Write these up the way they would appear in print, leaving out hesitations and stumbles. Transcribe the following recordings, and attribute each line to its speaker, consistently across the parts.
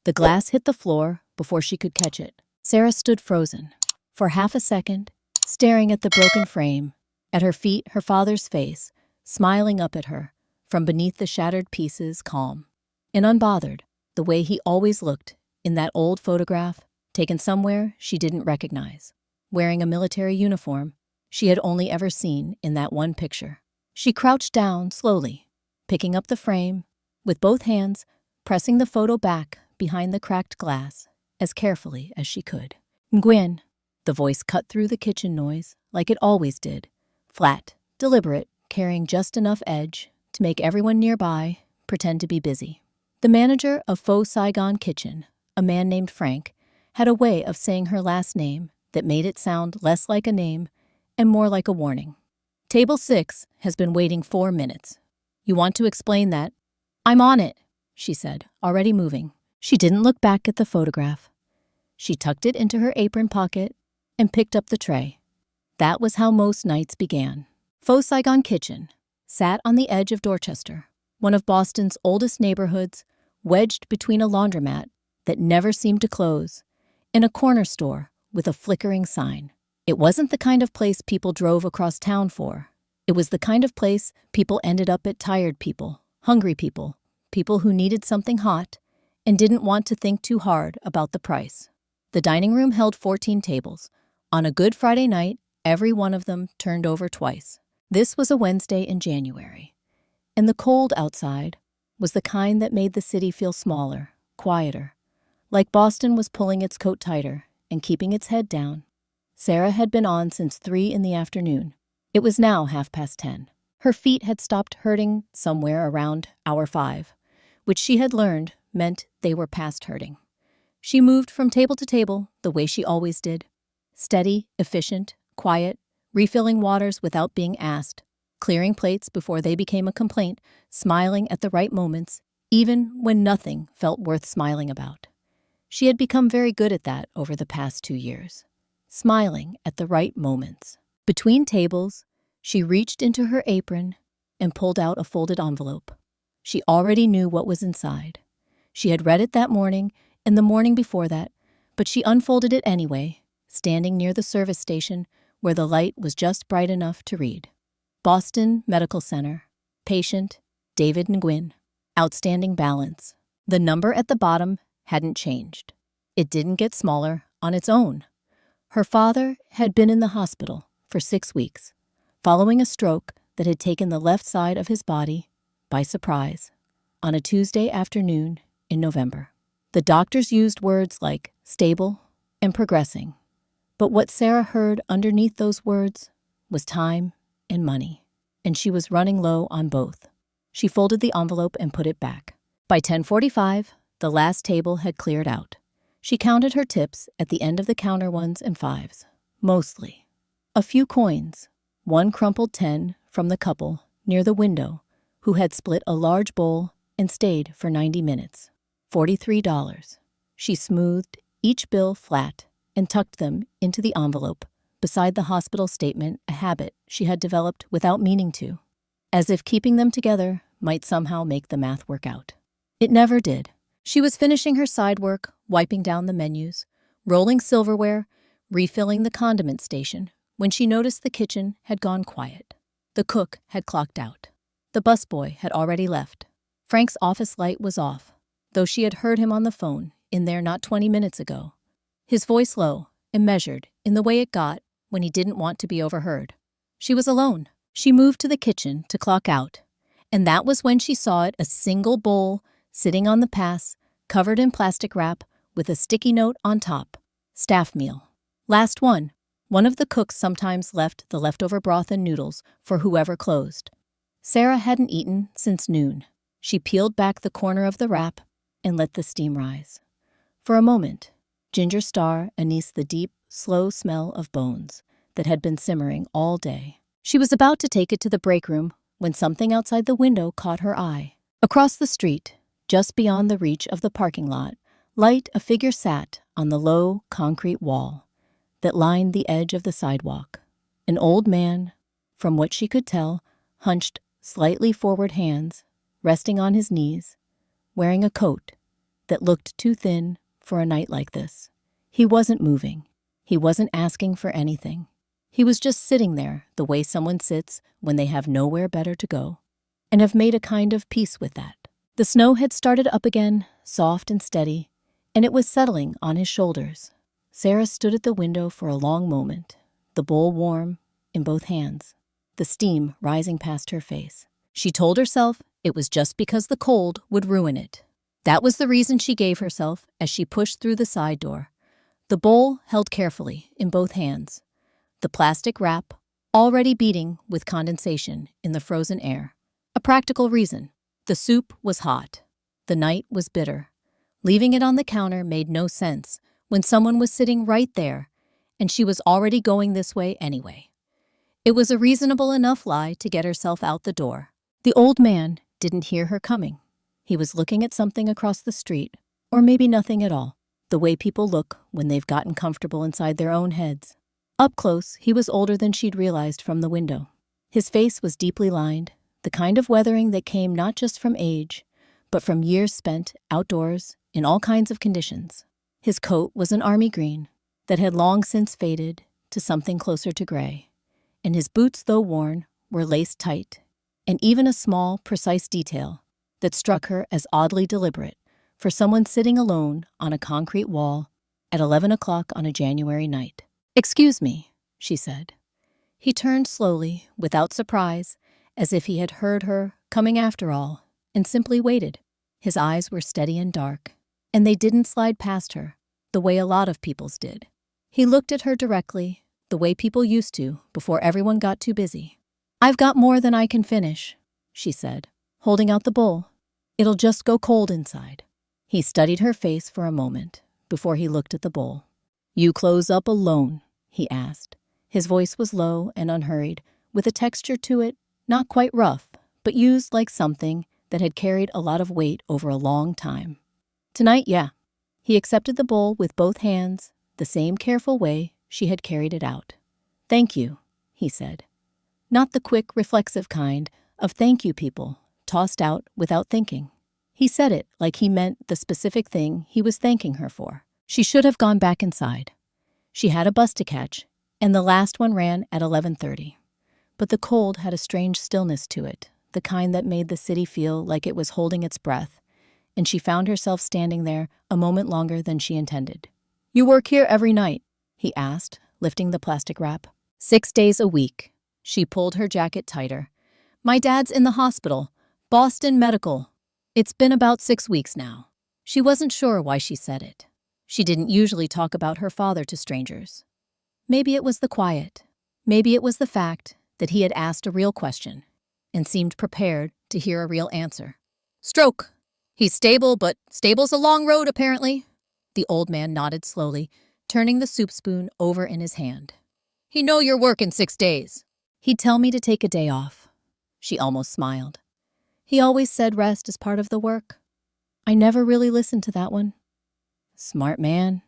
Speaker 1: The glass hit the floor before she could catch it. Sarah stood frozen. For half a second, staring at the broken frame. At her feet, her father's face, smiling up at her, from beneath the shattered pieces, calm and unbothered, the way he always looked in that old photograph, taken somewhere she didn't recognize, wearing a military uniform she had only ever seen in that one picture. She crouched down slowly, picking up the frame, with both hands pressing the photo back behind the cracked glass as carefully as she could. "Gwen," the voice cut through the kitchen noise like it always did, flat, deliberate, carrying just enough edge to make everyone nearby pretend to be busy. The manager of Faux Saigon Kitchen, a man named Frank, had a way of saying her last name that made it sound less like a name and more like a warning. "Table 6 has been waiting 4 minutes. You want to explain that?" "I'm on it," she said, already moving. She didn't look back at the photograph. She tucked it into her apron pocket and picked up the tray. That was how most nights began. Faux Saigon Kitchen sat on the edge of Dorchester, one of Boston's oldest neighborhoods, wedged between a laundromat that never seemed to close and a corner store with a flickering sign. It wasn't the kind of place people drove across town for. It was the kind of place people ended up at: tired people, hungry people, people who needed something hot and didn't want to think too hard about the price. The dining room held 14 tables. On a Good Friday night, every one of them turned over twice. This was a Wednesday in January, and the cold outside was the kind that made the city feel smaller, quieter, like Boston was pulling its coat tighter and keeping its head down. Sarah had been on since 3 in the afternoon. It was now 10:30. Her feet had stopped hurting somewhere around hour 5, which she had learned meant they were past hurting. She moved from table to table the way she always did. Steady, efficient, quiet, refilling waters without being asked, clearing plates before they became a complaint, smiling at the right moments, even when nothing felt worth smiling about. She had become very good at that over the past 2 years. Smiling at the right moments. Between tables, she reached into her apron and pulled out a folded envelope. She already knew what was inside. She had read it that morning and the morning before that, but she unfolded it anyway, standing near the service station where the light was just bright enough to read. Boston Medical Center. Patient David Nguyen. Outstanding balance. The number at the bottom hadn't changed. It didn't get smaller on its own. Her father had been in the hospital for 6 weeks, following a stroke that had taken the left side of his body by surprise on a Tuesday afternoon in November. The doctors used words like stable and progressing, but what Sarah heard underneath those words was time and money, and she was running low on both. She folded the envelope and put it back. By 10:45, the last table had cleared out. She counted her tips at the end of the counter, 1s and 5s, mostly. A few coins, 1 crumpled 10 from the couple near the window who had split a large bowl and stayed for 90 minutes. $43. She smoothed each bill flat and tucked them into the envelope beside the hospital statement, a habit she had developed without meaning to, as if keeping them together might somehow make the math work out. It never did. She was finishing her side work, wiping down the menus, rolling silverware, refilling the condiment station, when she noticed the kitchen had gone quiet. The cook had clocked out. The busboy had already left. Frank's office light was off, though she had heard him on the phone in there not 20 minutes ago. His voice low and measured in the way it got when he didn't want to be overheard. She was alone. She moved to the kitchen to clock out, and that was when she saw it, a single bowl sitting on the pass, covered in plastic wrap with a sticky note on top. Staff meal. Last one. One of the cooks sometimes left the leftover broth and noodles for whoever closed. Sarah hadn't eaten since noon. She peeled back the corner of the wrap and let the steam rise. For a moment, ginger star anise the deep, slow smell of bones that had been simmering all day. She was about to take it to the break room when something outside the window caught her eye. Across the street, just beyond the reach of the parking lot, light a figure sat on the low concrete wall that lined the edge of the sidewalk. An old man, from what she could tell, hunched slightly forward, hands resting on his knees, wearing a coat that looked too thin for a night like this. He wasn't moving. He wasn't asking for anything. He was just sitting there the way someone sits when they have nowhere better to go, and have made a kind of peace with that. The snow had started up again, soft and steady, and it was settling on his shoulders. Sarah stood at the window for a long moment, the bowl warm in both hands, the steam rising past her face. She told herself it was just because the cold would ruin it. That was the reason she gave herself as she pushed through the side door, the bowl held carefully in both hands, the plastic wrap already beating with condensation in the frozen air. A practical reason. The soup was hot. The night was bitter. Leaving it on the counter made no sense when someone was sitting right there, and she was already going this way anyway. It was a reasonable enough lie to get herself out the door. The old man didn't hear her coming. He was looking at something across the street, or maybe nothing at all, the way people look when they've gotten comfortable inside their own heads. Up close, he was older than she'd realized from the window. His face was deeply lined, the kind of weathering that came not just from age, but from years spent outdoors in all kinds of conditions. His coat was an army green that had long since faded to something closer to gray, and his boots, though worn, were laced tight, and even a small, precise detail that struck her as oddly deliberate for someone sitting alone on a concrete wall at 11 o'clock on a January night. "Excuse me," she said. He turned slowly, without surprise, as if he had heard her coming after all, and simply waited. His eyes were steady and dark, and they didn't slide past her the way a lot of people's did. He looked at her directly, the way people used to before everyone got too busy. "I've got more than I can finish," she said, holding out the bowl. "It'll just go cold inside." He studied her face for a moment before he looked at the bowl. "You close up alone?" he asked. His voice was low and unhurried, with a texture to it not quite rough, but used like something that had carried a lot of weight over a long time. "Tonight, yeah." He accepted the bowl with both hands, the same careful way she had carried it out. "Thank you," he said. Not the quick, reflexive kind of thank you people tossed out without thinking. He said it like he meant the specific thing he was thanking her for. She should have gone back inside. She had a bus to catch, and the last one ran at 11:30. But the cold had a strange stillness to it, the kind that made the city feel like it was holding its breath, and she found herself standing there a moment longer than she intended. "You work here every night?" he asked, lifting the plastic wrap. 6 days a week." She pulled her jacket tighter. "My dad's in the hospital, Boston Medical. It's been about 6 weeks now." She wasn't sure why she said it. She didn't usually talk about her father to strangers. Maybe it was the quiet. Maybe it was the fact that he had asked a real question and seemed prepared to hear a real answer. "Stroke. He's stable, but stable's a long road, apparently." The old man nodded slowly, turning the soup spoon over in his hand. "He know you're working 6 days." "He'd tell me to take a day off." She almost smiled. "He always said rest is part of the work." I never really listened to that one. "Smart man."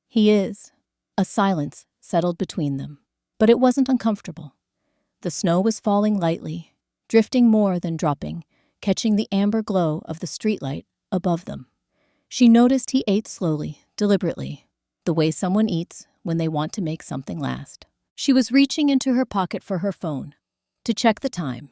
Speaker 1: "He is." A silence settled between them, but it wasn't uncomfortable. The snow was falling lightly, drifting more than dropping, catching the amber glow of the streetlight above them. She noticed he ate slowly, deliberately, the way someone eats when they want to make something last. She was reaching into her pocket for her phone to check the time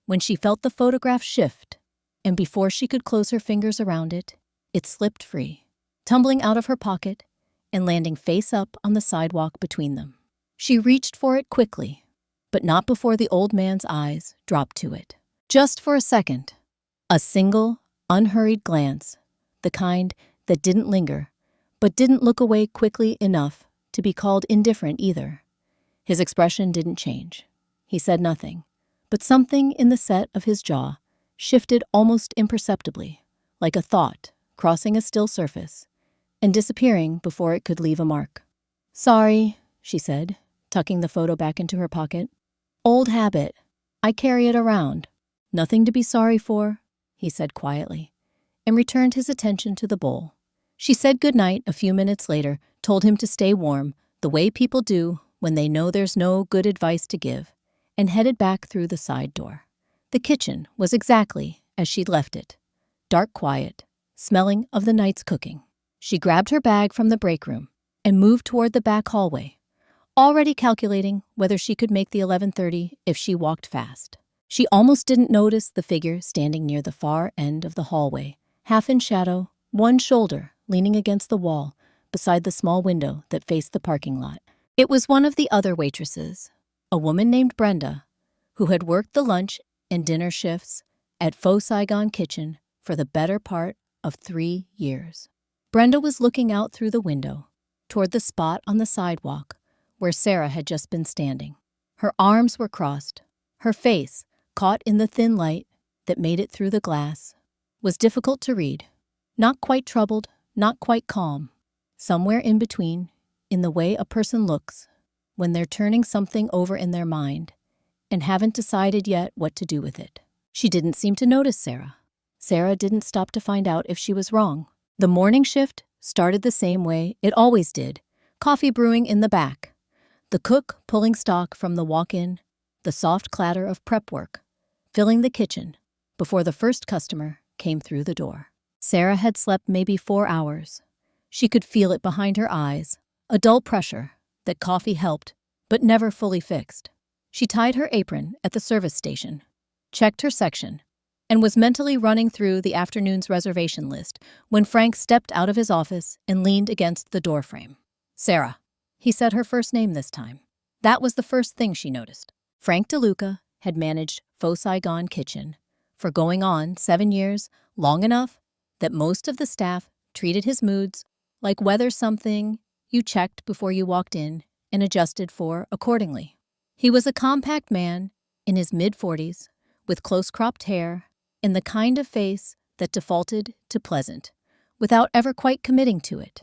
Speaker 1: when she felt the photograph shift, and before she could close her fingers around it, it slipped free, tumbling out of her pocket and landing face up on the sidewalk between them. She reached for it quickly, but not before the old man's eyes dropped to it. Just for a second. A single, unhurried glance, the kind that didn't linger, but didn't look away quickly enough to be called indifferent either. His expression didn't change. He said nothing, but something in the set of his jaw shifted almost imperceptibly, like a thought crossing a still surface and disappearing before it could leave a mark. "Sorry," she said, tucking the photo back into her pocket. "Old habit. I carry it around." "Nothing to be sorry for," he said quietly, and returned his attention to the bowl. She said goodnight a few minutes later, told him to stay warm, the way people do when they know there's no good advice to give, and headed back through the side door. The kitchen was exactly as she'd left it. Dark quiet, smelling of the night's cooking. She grabbed her bag from the break room and moved toward the back hallway, already calculating whether she could make the 11:30 if she walked fast. She almost didn't notice the figure standing near the far end of the hallway, half in shadow, one shoulder leaning against the wall beside the small window that faced the parking lot. It was one of the other waitresses, a woman named Brenda, who had worked the lunch and dinner shifts at Faux Saigon Kitchen for the better part of 3 years. Brenda was looking out through the window toward the spot on the sidewalk where Sarah had just been standing. Her arms were crossed. Her face, caught in the thin light that made it through the glass, was difficult to read. Not quite troubled, not quite calm. Somewhere in between, in the way a person looks when they're turning something over in their mind and haven't decided yet what to do with it. She didn't seem to notice Sarah. Sarah didn't stop to find out if she was wrong. The morning shift started the same way it always did, coffee brewing in the back, the cook pulling stock from the walk-in, the soft clatter of prep work, filling the kitchen before the first customer came through the door. Sarah had slept maybe 4 hours. She could feel it behind her eyes, a dull pressure that coffee helped but never fully fixed. She tied her apron at the service station, checked her section, and was mentally running through the afternoon's reservation list when Frank stepped out of his office and leaned against the doorframe. Sarah. He said her first name this time. That was the first thing she noticed. Frank DeLuca had managed Faux Saigon Kitchen for going on 7 years, long enough that most of the staff treated his moods like whether something you checked before you walked in and adjusted for accordingly. He was a compact man in his mid-40s with close-cropped hair and the kind of face that defaulted to pleasant without ever quite committing to it.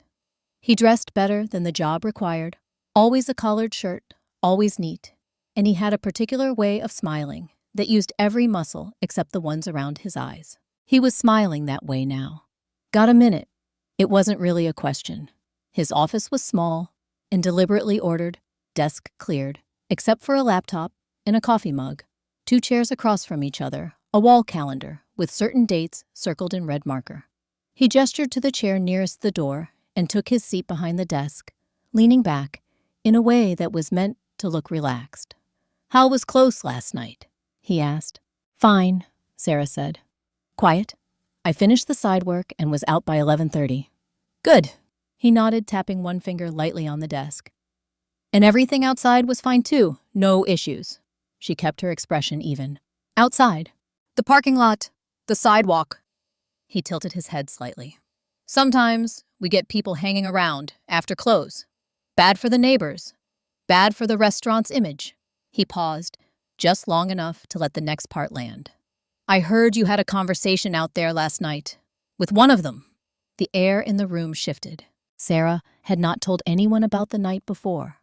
Speaker 1: He dressed better than the job required, always a collared shirt, always neat, and he had a particular way of smiling that used every muscle except the ones around his eyes. He was smiling that way now. Got a minute? It wasn't really a question. His office was small and deliberately ordered, desk cleared, except for a laptop and a coffee mug, 2 chairs across from each other, a wall calendar with certain dates circled in red marker. He gestured to the chair nearest the door and took his seat behind the desk, leaning back in a way that was meant to look relaxed. "How was close last night?" he asked. "Fine," Sarah said. "Quiet. I finished the side work and was out by 11:30. "Good." He nodded, tapping one finger lightly on the desk. "And everything outside was fine too, no issues." She kept her expression even. "Outside. The parking lot. The sidewalk." He tilted his head slightly. "Sometimes we get people hanging around after close. Bad for the neighbors. Bad for the restaurant's image." He paused, just long enough to let the next part land. "I heard you had a conversation out there last night. With one of them." The air in the room shifted. Sarah had not told anyone about the night before.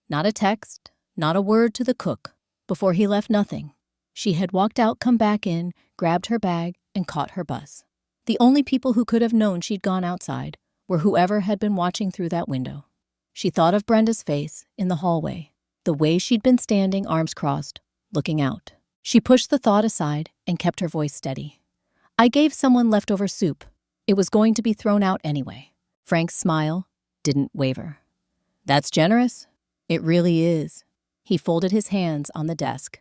Speaker 1: Not a text, not a word to the cook. Before he left, nothing. She had walked out, come back in, grabbed her bag, and caught her bus. The only people who could have known she'd gone outside were whoever had been watching through that window. She thought of Brenda's face in the hallway, the way she'd been standing, arms crossed, looking out. She pushed the thought aside and kept her voice steady. "I gave someone leftover soup. It was going to be thrown out anyway." Frank's smile didn't waver. "That's generous. It really is." He folded his hands on the desk.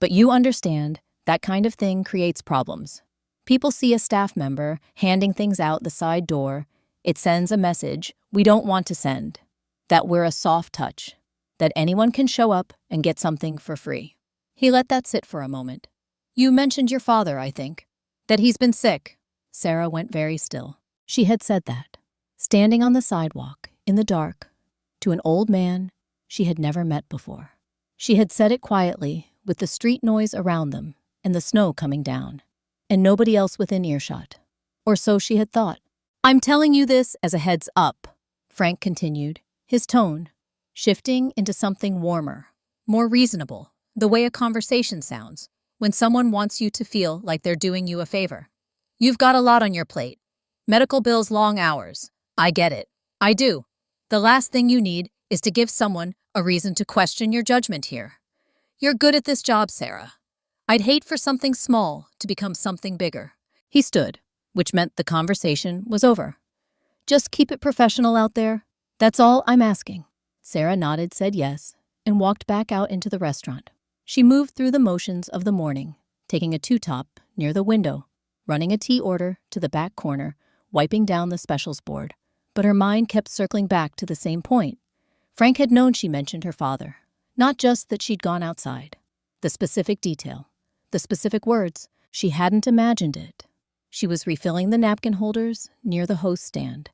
Speaker 1: "But you understand, that kind of thing creates problems. People see a staff member handing things out the side door. It sends a message we don't want to send, that we're a soft touch, that anyone can show up and get something for free." He let that sit for a moment. "You mentioned your father, I think, that he's been sick." Sarah went very still. She had said that, standing on the sidewalk, in the dark, to an old man she had never met before. She had said it quietly, with the street noise around them and the snow coming down, and nobody else within earshot. Or so she had thought. "I'm telling you this as a heads up," Frank continued, his tone shifting into something warmer, more reasonable, the way a conversation sounds when someone wants you to feel like they're doing you a favor. "You've got a lot on your plate. Medical bills, long hours. I get it. I do. The last thing you need is to give someone a reason to question your judgment here. You're good at this job, Sarah. I'd hate for something small to become something bigger." He stood, which meant the conversation was over. Just keep it professional out there. That's all I'm asking. Sarah nodded, said yes, and walked back out into the restaurant. She moved through the motions of the morning, taking a two-top near the window, running a tea order to the back corner, wiping down the specials board. But her mind kept circling back to the same point. Frank had known she mentioned her father, not just that she'd gone outside. The specific detail, the specific words, she hadn't imagined it. She was refilling the napkin holders near the host stand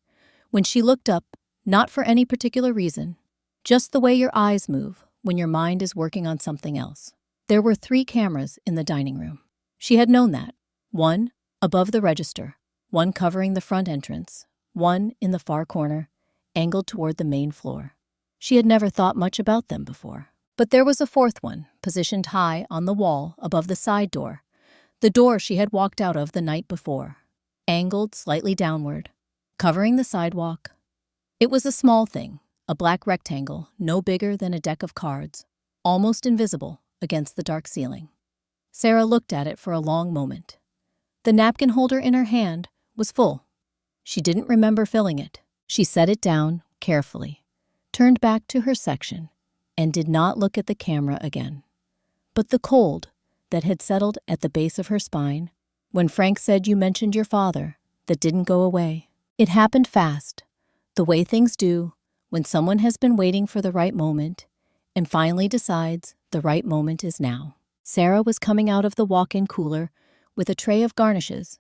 Speaker 1: when she looked up, not for any particular reason, just the way your eyes move when your mind is working on something else. There were 3 cameras in the dining room. She had known that. One above the register, one covering the front entrance, one in the far corner, angled toward the main floor. She had never thought much about them before. But there was a 4th one, positioned high on the wall above the side door, the door she had walked out of the night before, angled slightly downward, covering the sidewalk. It was a small thing, a black rectangle no bigger than a deck of cards, almost invisible against the dark ceiling. Sarah looked at it for a long moment. The napkin holder in her hand was full. She didn't remember filling it. She set it down carefully, turned back to her section, and did not look at the camera again. But the cold that had settled at the base of her spine, when Frank said you mentioned your father, that didn't go away. It happened fast, the way things do when someone has been waiting for the right moment and finally decides the right moment is now. Sarah was coming out of the walk-in cooler with a tray of garnishes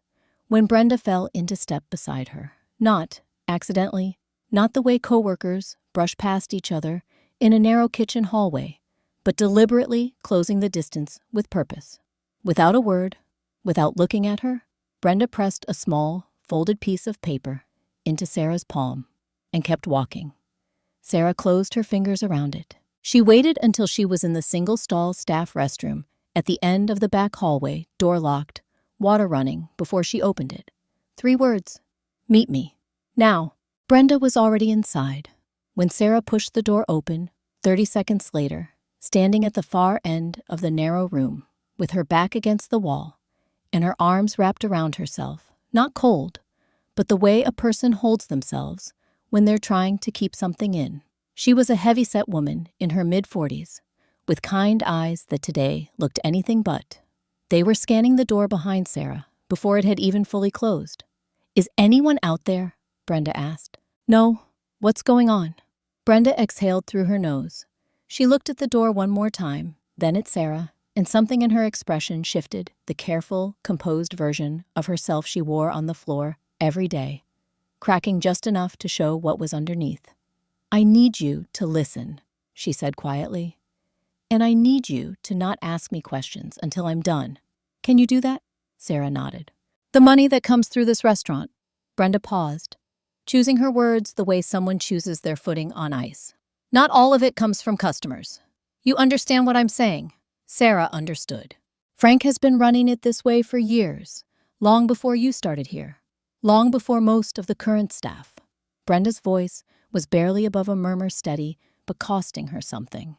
Speaker 1: when Brenda fell into step beside her. Not accidentally, not the way coworkers brush past each other in a narrow kitchen hallway, but deliberately closing the distance with purpose. Without a word, without looking at her, Brenda pressed a small, folded piece of paper into Sarah's palm and kept walking. Sarah closed her fingers around it. She waited until she was in the single-stall staff restroom at the end of the back hallway, door locked, water running, before she opened it. 3 words: meet me. Now. Brenda was already inside. When Sarah pushed the door open, 30 seconds later, standing at the far end of the narrow room, with her back against the wall and her arms wrapped around herself, not cold, but the way a person holds themselves when they're trying to keep something in. She was a heavy-set woman in her mid-40s, with kind eyes that today looked anything but. They were scanning the door behind Sarah before it had even fully closed. "Is anyone out there?" Brenda asked. "No. What's going on?" Brenda exhaled through her nose. She looked at the door one more time, then at Sarah, and something in her expression shifted the careful, composed version of herself she wore on the floor every day, cracking just enough to show what was underneath. "I need you to listen," she said quietly. "And I need you to not ask me questions until I'm done. Can you do that?" Sarah nodded. "The money that comes through this restaurant." Brenda paused, choosing her words the way someone chooses their footing on ice. "Not all of it comes from customers. You understand what I'm saying?" Sarah understood. "Frank has been running it this way for years, long before you started here, long before most of the current staff." Brenda's voice was barely above a murmur, steady but costing her something.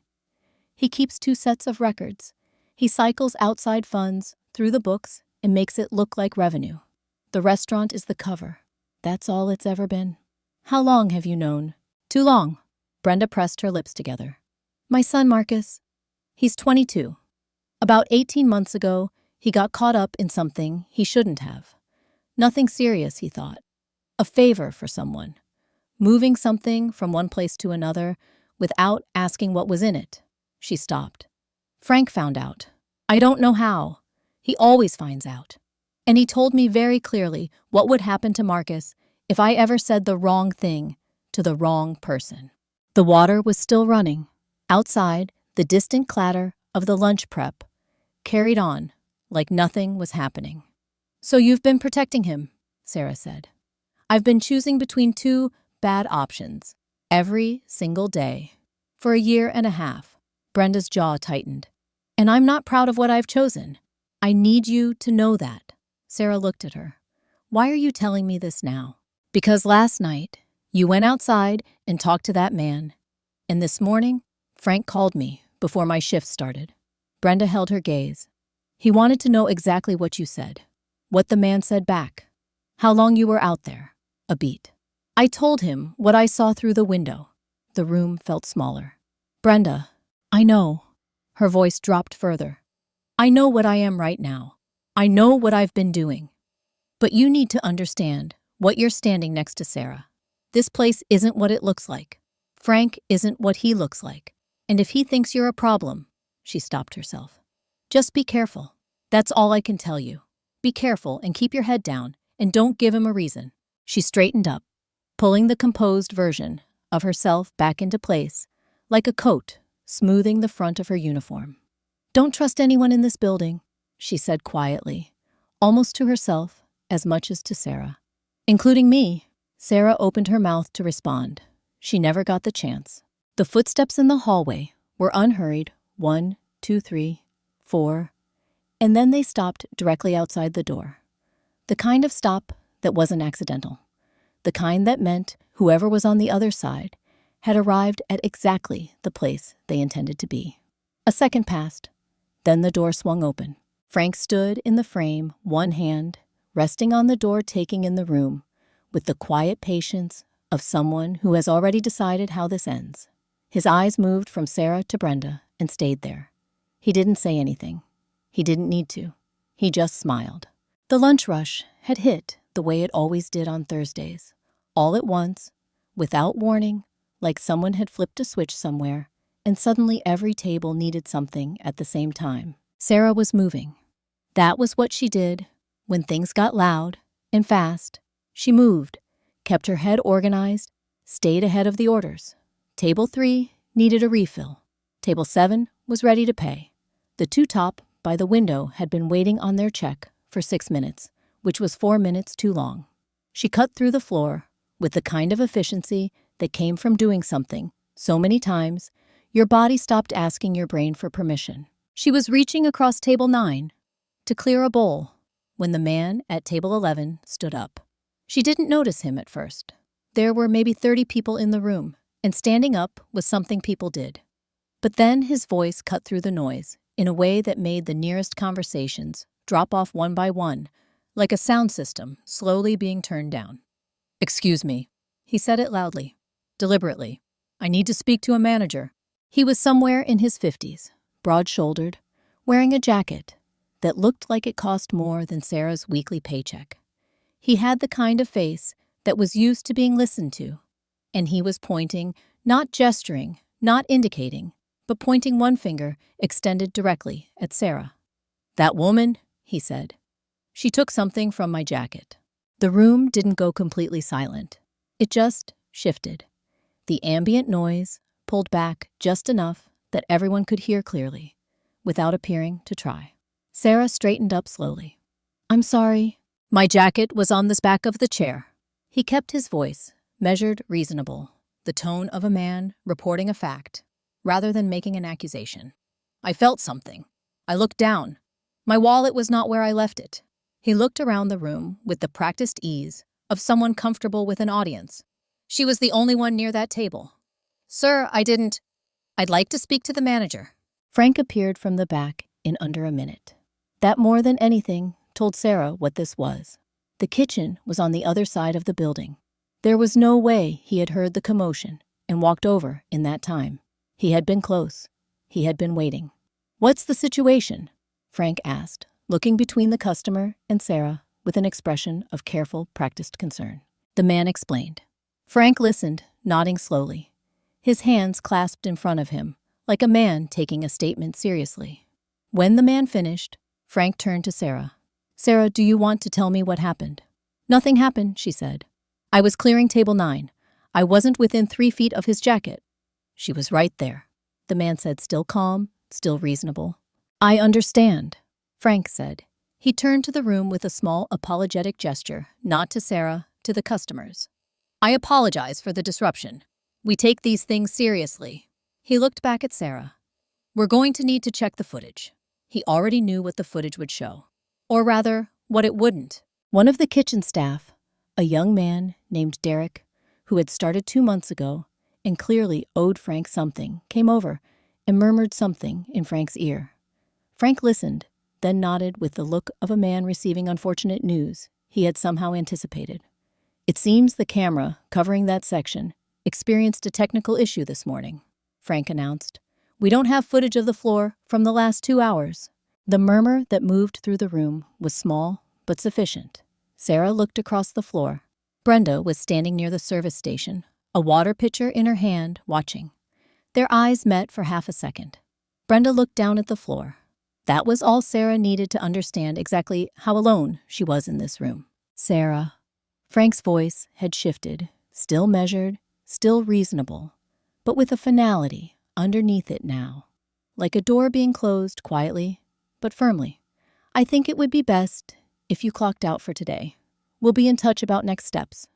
Speaker 1: "He keeps 2 sets of records. He cycles outside funds through the books and makes it look like revenue. The restaurant is the cover. That's all it's ever been." "How long have you known?" "Too long." Brenda pressed her lips together. "My son, Marcus. He's 22. About 18 months ago, he got caught up in something he shouldn't have. Nothing serious, he thought. A favor for someone. Moving something from one place to another without asking what was in it." She stopped. "Frank found out. I don't know how. He always finds out. And he told me very clearly what would happen to Marcus if I ever said the wrong thing to the wrong person." The water was still running. Outside, the distant clatter of the lunch prep carried on like nothing was happening. "So you've been protecting him," Sarah said. "I've been choosing between 2 bad options every single day for a year and a half." Brenda's jaw tightened. "And I'm not proud of what I've chosen. I need you to know that." Sarah looked at her. "Why are you telling me this now?" "Because last night, you went outside and talked to that man. And this morning, Frank called me before my shift started." Brenda held her gaze. "He wanted to know exactly what you said, what the man said back." How long you were out there? A beat. I told him what I saw through the window. The room felt smaller. Brenda, I know. Her voice dropped further. I know what I am right now. I know what I've been doing. But you need to understand what you're standing next to Sarah. This place isn't what it looks like. Frank isn't what he looks like. And if he thinks you're a problem, she stopped herself. Just be careful. That's all I can tell you. Be careful and keep your head down, and don't give him a reason. She straightened up, pulling the composed version of herself back into place, like a coat smoothing the front of her uniform. Don't trust anyone in this building, she said quietly, almost to herself as much as to Sarah. Including me. Sarah opened her mouth to respond. She never got the chance. The footsteps in the hallway were unhurried, 1, 2, 3, 4, and then they stopped directly outside the door. The kind of stop that wasn't accidental. The kind that meant whoever was on the other side had arrived at exactly the place they intended to be. A second passed. Then the door swung open. Frank stood in the frame, one hand resting on the door, taking in the room with the quiet patience of someone who has already decided how this ends. His eyes moved from Sarah to Brenda and stayed there. He didn't say anything. He didn't need to. He just smiled. The lunch rush had hit the way it always did on Thursdays. All at once, without warning, like someone had flipped a switch somewhere, and suddenly every table needed something at the same time. Sarah was moving. That was what she did when things got loud and fast. She moved, kept her head organized, stayed ahead of the orders. Table 3 needed a refill. Table 7 was ready to pay. The two top by the window had been waiting on their check for 6 minutes, which was 4 minutes too long. She cut through the floor with the kind of efficiency that came from doing something so many times your body stopped asking your brain for permission. She was reaching across table 9 to clear a bowl when the man at table 11 stood up. She didn't notice him at first. There were maybe 30 people in the room, and standing up was something people did. But then his voice cut through the noise in a way that made the nearest conversations drop off one by one, like a sound system slowly being turned down. "Excuse me," he said it loudly, deliberately. "I need to speak to a manager." He was somewhere in his 50s, broad-shouldered, wearing a jacket that looked like it cost more than Sarah's weekly paycheck. He had the kind of face that was used to being listened to, and he was pointing, not gesturing, not indicating, but pointing one finger extended directly at Sarah. "That woman," he said. "She took something from my jacket." The room didn't go completely silent. It just shifted. The ambient noise pulled back just enough that everyone could hear clearly, without appearing to try. Sarah straightened up slowly. "I'm sorry. My jacket was on the back of the chair." He kept his voice measured, reasonable, the tone of a man reporting a fact, rather than making an accusation. "I felt something. I looked down. My wallet was not where I left it." He looked around the room with the practiced ease of someone comfortable with an audience. "She was the only one near that table." "Sir, I'd like to speak to the manager." Frank appeared from the back in under a minute. That more than anything told Sarah what this was. The kitchen was on the other side of the building. There was no way he had heard the commotion and walked over in that time. He had been close. He had been waiting. "What's the situation?" Frank asked, looking between the customer and Sarah with an expression of careful, practiced concern. The man explained. Frank listened, nodding slowly, his hands clasped in front of him, like a man taking a statement seriously. When the man finished, Frank turned to Sarah. "Sarah, do you want to tell me what happened?" "Nothing happened," she said. "I was clearing table 9. I wasn't within 3 feet of his jacket." "She was right there," the man said, still calm, still reasonable. "I understand," Frank said. He turned to the room with a small apologetic gesture, not to Sarah, to the customers. "I apologize for the disruption. We take these things seriously." He looked back at Sarah. "We're going to need to check the footage." He already knew what the footage would show. Or rather, what it wouldn't. One of the kitchen staff, a young man named Derek, who had started 2 months ago and clearly owed Frank something, came over and murmured something in Frank's ear. Frank listened, then nodded with the look of a man receiving unfortunate news he had somehow anticipated. "It seems the camera covering that section experienced a technical issue this morning," Frank announced. "We don't have footage of the floor from the last 2 hours." The murmur that moved through the room was small but sufficient. Sarah looked across the floor. Brenda was standing near the service station, a water pitcher in her hand, watching. Their eyes met for half a second. Brenda looked down at the floor. That was all Sarah needed to understand exactly how alone she was in this room. "Sarah." Frank's voice had shifted, still measured, still reasonable, but with a finality underneath it now, like a door being closed quietly but firmly. "I think it would be best if you clocked out for today. We'll be in touch about next steps."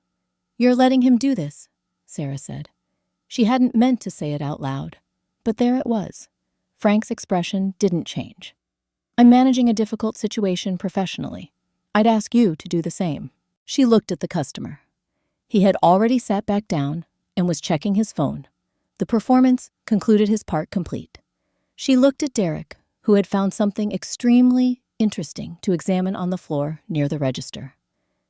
Speaker 1: "You're letting him do this," Sarah said. She hadn't meant to say it out loud, but there it was. Frank's expression didn't change. "I'm managing a difficult situation professionally. I'd ask you to do the same." She looked at the customer. He had already sat back down and was checking his phone. The performance concluded his part complete. She looked at Derek, who had found something extremely interesting to examine on the floor near the register.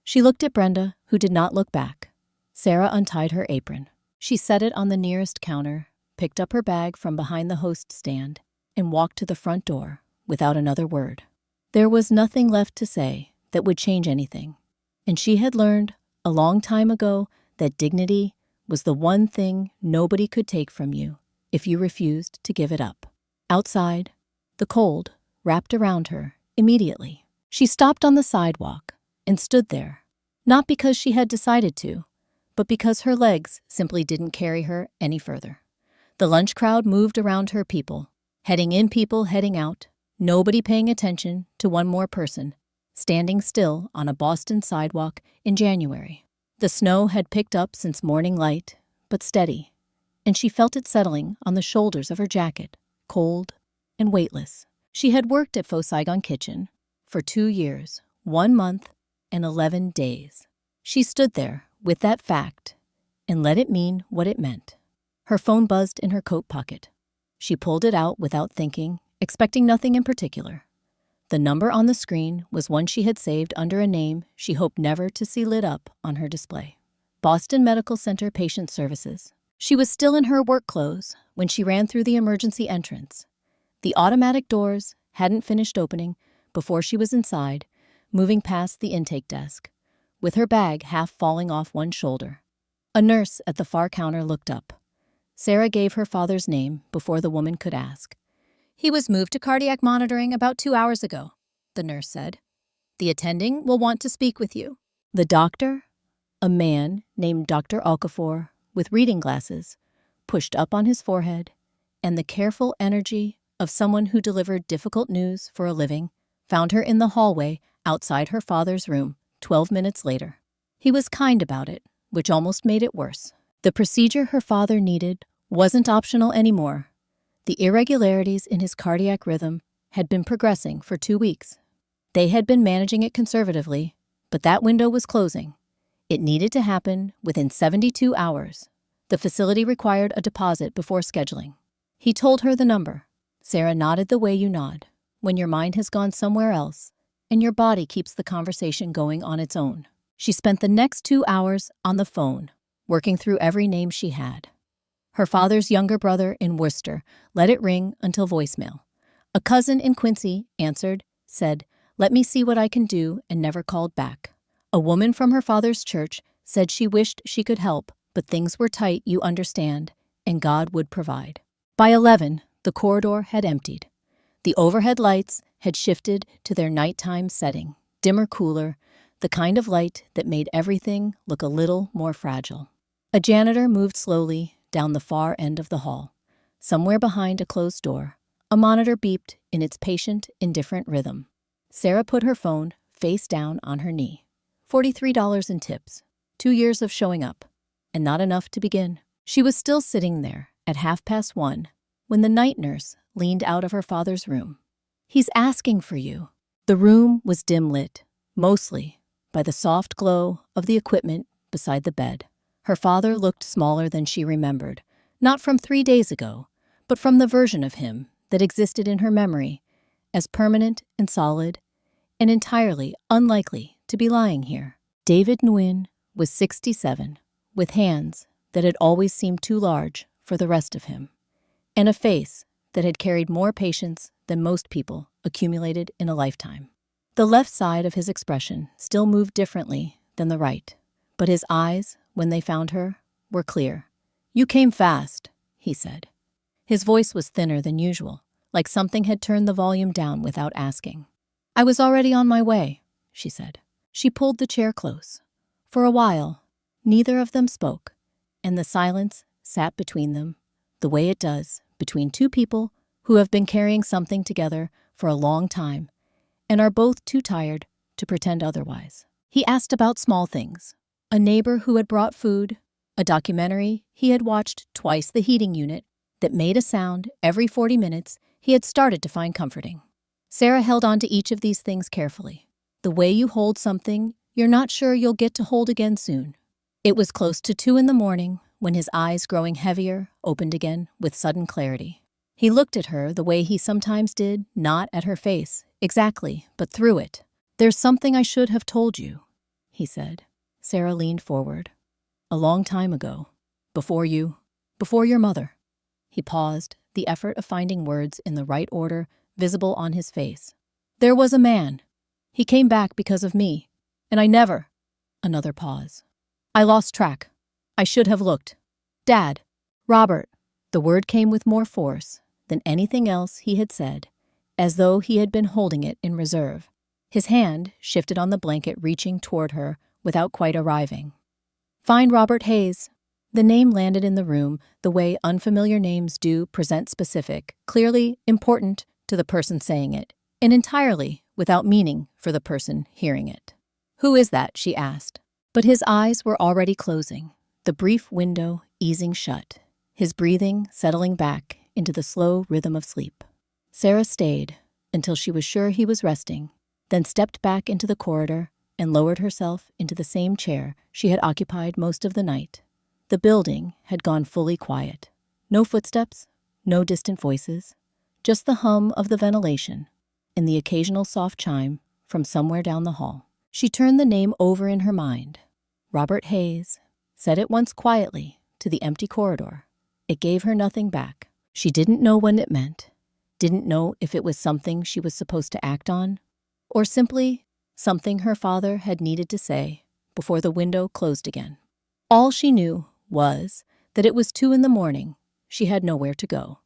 Speaker 1: She looked at Brenda, who did not look back. Sarah untied her apron. She set it on the nearest counter, picked up her bag from behind the host stand, and walked to the front door without another word. There was nothing left to say that would change anything, and she had learned a long time ago that dignity was the one thing nobody could take from you if you refused to give it up. Outside, the cold wrapped around her immediately. She stopped on the sidewalk and stood there, not because she had decided to, but because her legs simply didn't carry her any further. The lunch crowd moved around her, people heading in, people heading out, nobody paying attention to one more person, standing still on a Boston sidewalk in January. The snow had picked up since morning light, but steady, and she felt it settling on the shoulders of her jacket, cold and weightless. She had worked at Faux Saigon Kitchen for 2 years, 1 month, and 11 days. She stood there with that fact and let it mean what it meant. Her phone buzzed in her coat pocket. She pulled it out without thinking, expecting nothing in particular. The number on the screen was one she had saved under a name she hoped never to see lit up on her display. Boston Medical Center Patient Services. She was still in her work clothes when she ran through the emergency entrance. The automatic doors hadn't finished opening before she was inside, moving past the intake desk, with her bag half falling off one shoulder. A nurse at the far counter looked up. Sarah gave her father's name before the woman could ask. "He was moved to cardiac monitoring about 2 hours ago," the nurse said. "The attending will want to speak with you." The doctor, a man named Dr. Okafor with reading glasses, pushed up on his forehead, and the careful energy of someone who delivered difficult news for a living, found her in the hallway outside her father's room 12 minutes later. He was kind about it, which almost made it worse. The procedure her father needed wasn't optional anymore. The irregularities in his cardiac rhythm had been progressing for 2 weeks. They had been managing it conservatively, but that window was closing. It needed to happen within 72 hours. The facility required a deposit before scheduling. He told her the number. Sarah nodded the way you nod when your mind has gone somewhere else and your body keeps the conversation going on its own. She spent the next 2 hours on the phone, working through every name she had. Her father's younger brother in Worcester let it ring until voicemail. A cousin in Quincy answered, said, "Let me see what I can do," and never called back. A woman from her father's church said she wished she could help, but things were tight, you understand, and God would provide. By 11, the corridor had emptied. The overhead lights had shifted to their nighttime setting, dimmer, cooler, the kind of light that made everything look a little more fragile. A janitor moved slowly down the far end of the hall. Somewhere behind a closed door, a monitor beeped in its patient, indifferent rhythm. Sarah put her phone face down on her knee. $43 in tips, 2 years of showing up, and not enough to begin. She was still sitting there at 1:30 when the night nurse leaned out of her father's room. "He's asking for you." The room was dim lit, mostly by the soft glow of the equipment beside the bed. Her father looked smaller than she remembered, not from 3 days ago, but from the version of him that existed in her memory, as permanent and solid, and entirely unlikely to be lying here. David Nguyen was 67, with hands that had always seemed too large for the rest of him, and a face that had carried more patience than most people accumulated in a lifetime. The left side of his expression still moved differently than the right, but his eyes, when they found her, were clear. "You came fast," he said. His voice was thinner than usual, like something had turned the volume down without asking. "I was already on my way," she said. She pulled the chair close. For a while, neither of them spoke, and the silence sat between them, the way it does between two people who have been carrying something together for a long time and are both too tired to pretend otherwise. He asked about small things: a neighbor who had brought food, a documentary he had watched twice the heating unit that made a sound every 40 minutes he had started to find comforting. Sarah held on to each of these things carefully. The way you hold something you're not sure you'll get to hold again soon. It was close to 2 a.m. when his eyes, growing heavier, opened again with sudden clarity. He looked at her the way he sometimes did, not at her face, exactly, but through it. "There's something I should have told you," he said. Sarah leaned forward. "A long time ago. Before your mother." He paused, the effort of finding words in the right order visible on his face. "There was a man. He came back because of me. And I never—" Another pause. "I lost track. I should have looked. Dad. Robert." The word came with more force than anything else he had said, as though he had been holding it in reserve. His hand shifted on the blanket, reaching toward her without quite arriving. "Find Robert Hayes." The name landed in the room the way unfamiliar names do, present specific, clearly important to the person saying it, and entirely without meaning for the person hearing it. "Who is that?" she asked. But his eyes were already closing, the brief window easing shut, his breathing settling back into the slow rhythm of sleep. Sarah stayed until she was sure he was resting, then stepped back into the corridor and lowered herself into the same chair she had occupied most of the night. The building had gone fully quiet. No footsteps, no distant voices, just the hum of the ventilation and the occasional soft chime from somewhere down the hall. She turned the name over in her mind. Robert Hayes, said it once quietly to the empty corridor. It gave her nothing back. She didn't know what it meant, didn't know if it was something she was supposed to act on, or simply something her father had needed to say before the window closed again. All she knew was that it was 2 a.m. She had nowhere to go.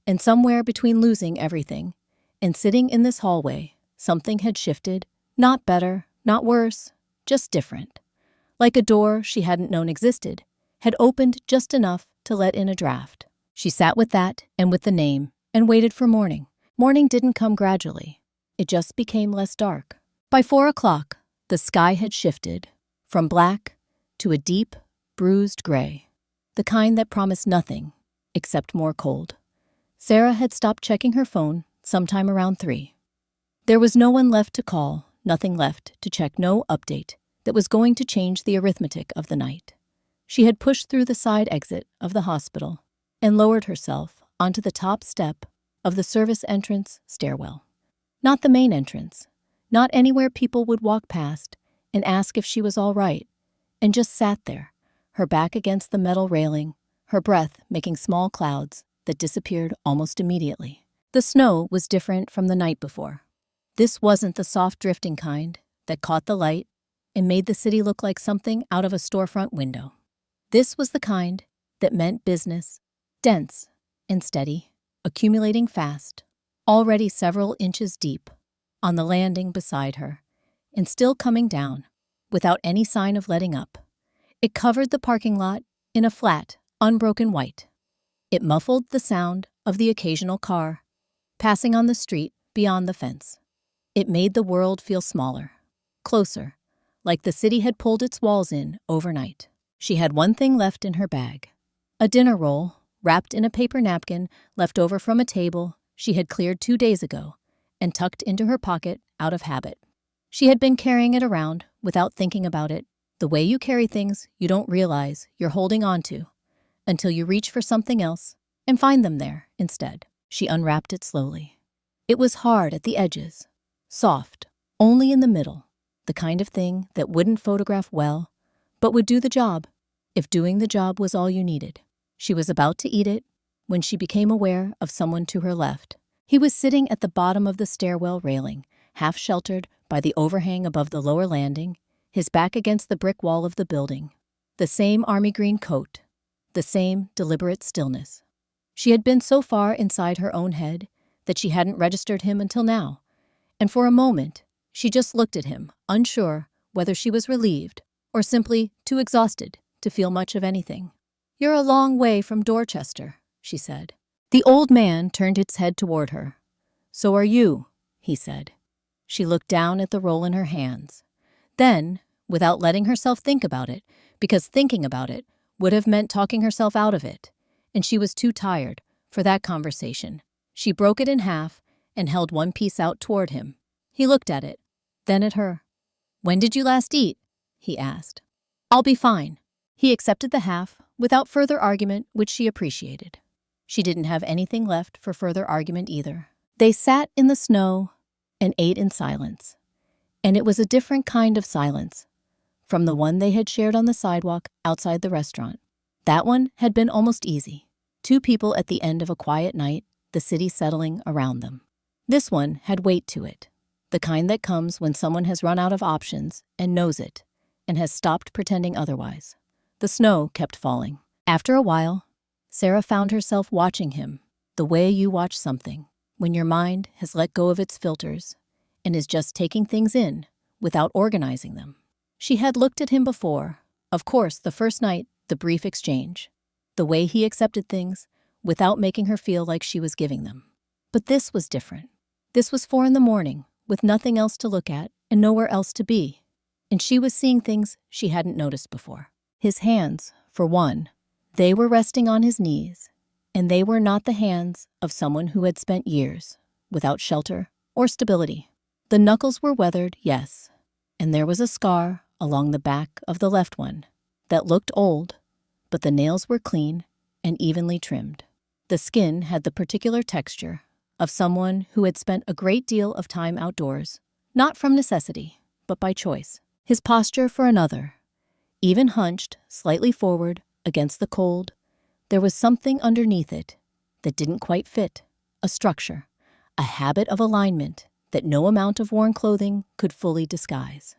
Speaker 1: And somewhere between losing everything and sitting in this hallway, something had shifted, not better, not worse, just different. Like a door she hadn't known existed, had opened just enough to let in a draft. She sat with that and with the name and waited for morning. Morning didn't come gradually. It just became less dark. By 4 o'clock, the sky had shifted from black to a deep, bruised gray, the kind that promised nothing except more cold. Sarah had stopped checking her phone sometime around 3. There was no one left to call, nothing left to check, no update that was going to change the arithmetic of the night. She had pushed through the side exit of the hospital and lowered herself onto the top step of the service entrance stairwell. Not the main entrance, not anywhere people would walk past and ask if she was all right, and just sat there, her back against the metal railing, her breath making small clouds that disappeared almost immediately. The snow was different from the night before. This wasn't the soft drifting kind that caught the light and made the city look like something out of a storefront window. This was the kind that meant business, dense and steady, accumulating fast, already several inches deep, on the landing beside her, and still coming down, without any sign of letting up. It covered the parking lot in a flat, unbroken white. It muffled the sound of the occasional car passing on the street beyond the fence. It made the world feel smaller, closer, like the city had pulled its walls in overnight. She had one thing left in her bag, a dinner roll wrapped in a paper napkin left over from a table she had cleared 2 days ago and tucked into her pocket out of habit. She had been carrying it around without thinking about it, the way you carry things you don't realize you're holding on to, until you reach for something else and find them there instead. She unwrapped it slowly. It was hard at the edges, soft, only in the middle, the kind of thing that wouldn't photograph well, but would do the job, if doing the job was all you needed. She was about to eat it when she became aware of someone to her left. He was sitting at the bottom of the stairwell railing, half sheltered by the overhang above the lower landing, his back against the brick wall of the building. The same army green coat, the same deliberate stillness. She had been so far inside her own head that she hadn't registered him until now, and for a moment she just looked at him, unsure whether she was relieved or simply too exhausted to feel much of anything. "You're a long way from Dorchester," she said. The old man turned his head toward her. "So are you," he said. She looked down at the roll in her hands. Then, without letting herself think about it, because thinking about it would have meant talking herself out of it, and she was too tired for that conversation, she broke it in half and held one piece out toward him. He looked at it, then at her. "When did you last eat?" he asked. "I'll be fine." He accepted the half without further argument, which she appreciated. She didn't have anything left for further argument either. They sat in the snow and ate in silence. And it was a different kind of silence from the one they had shared on the sidewalk outside the restaurant. That one had been almost easy. Two people at the end of a quiet night, the city settling around them. This one had weight to it, the kind that comes when someone has run out of options and knows it, and has stopped pretending otherwise. The snow kept falling. After a while, Sarah found herself watching him, the way you watch something, when your mind has let go of its filters and is just taking things in without organizing them. She had looked at him before, of course, the first night, the brief exchange, the way he accepted things without making her feel like she was giving them. But this was different. This was 4 a.m, with nothing else to look at and nowhere else to be, and she was seeing things she hadn't noticed before. His hands, for one, they were resting on his knees, and they were not the hands of someone who had spent years without shelter or stability. The knuckles were weathered, yes, and there was a scar along the back of the left one that looked old, but the nails were clean and evenly trimmed. The skin had the particular texture of someone who had spent a great deal of time outdoors, not from necessity, but by choice. His posture for another, even hunched slightly forward against the cold, there was something underneath it that didn't quite fit, a structure, a habit of alignment that no amount of worn clothing could fully disguise.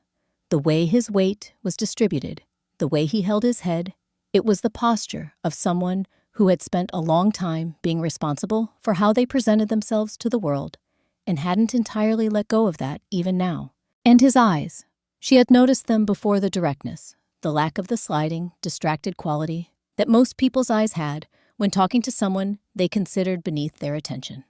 Speaker 1: The way his weight was distributed, the way he held his head, it was the posture of someone who had spent a long time being responsible for how they presented themselves to the world and hadn't entirely let go of that even now. And his eyes, she had noticed them before, the directness, the lack of the sliding, distracted quality that most people's eyes had when talking to someone they considered beneath their attention.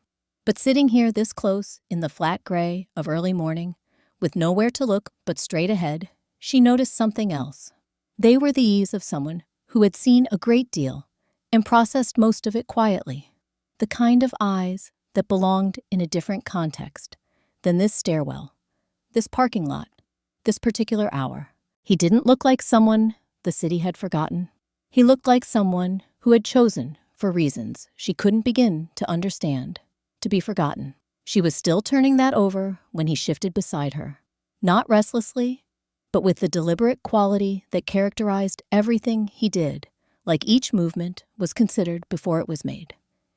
Speaker 1: But sitting here this close in the flat gray of early morning, with nowhere to look but straight ahead, she noticed something else. They were the ease of someone who had seen a great deal and processed most of it quietly, the kind of eyes that belonged in a different context than this stairwell, this parking lot, this particular hour. He didn't look like someone the city had forgotten. He looked like someone who had chosen, for reasons she couldn't begin to understand, to be forgotten. She was still turning that over when he shifted beside her, not restlessly, but with the deliberate quality that characterized everything he did, like each movement was considered before it was made.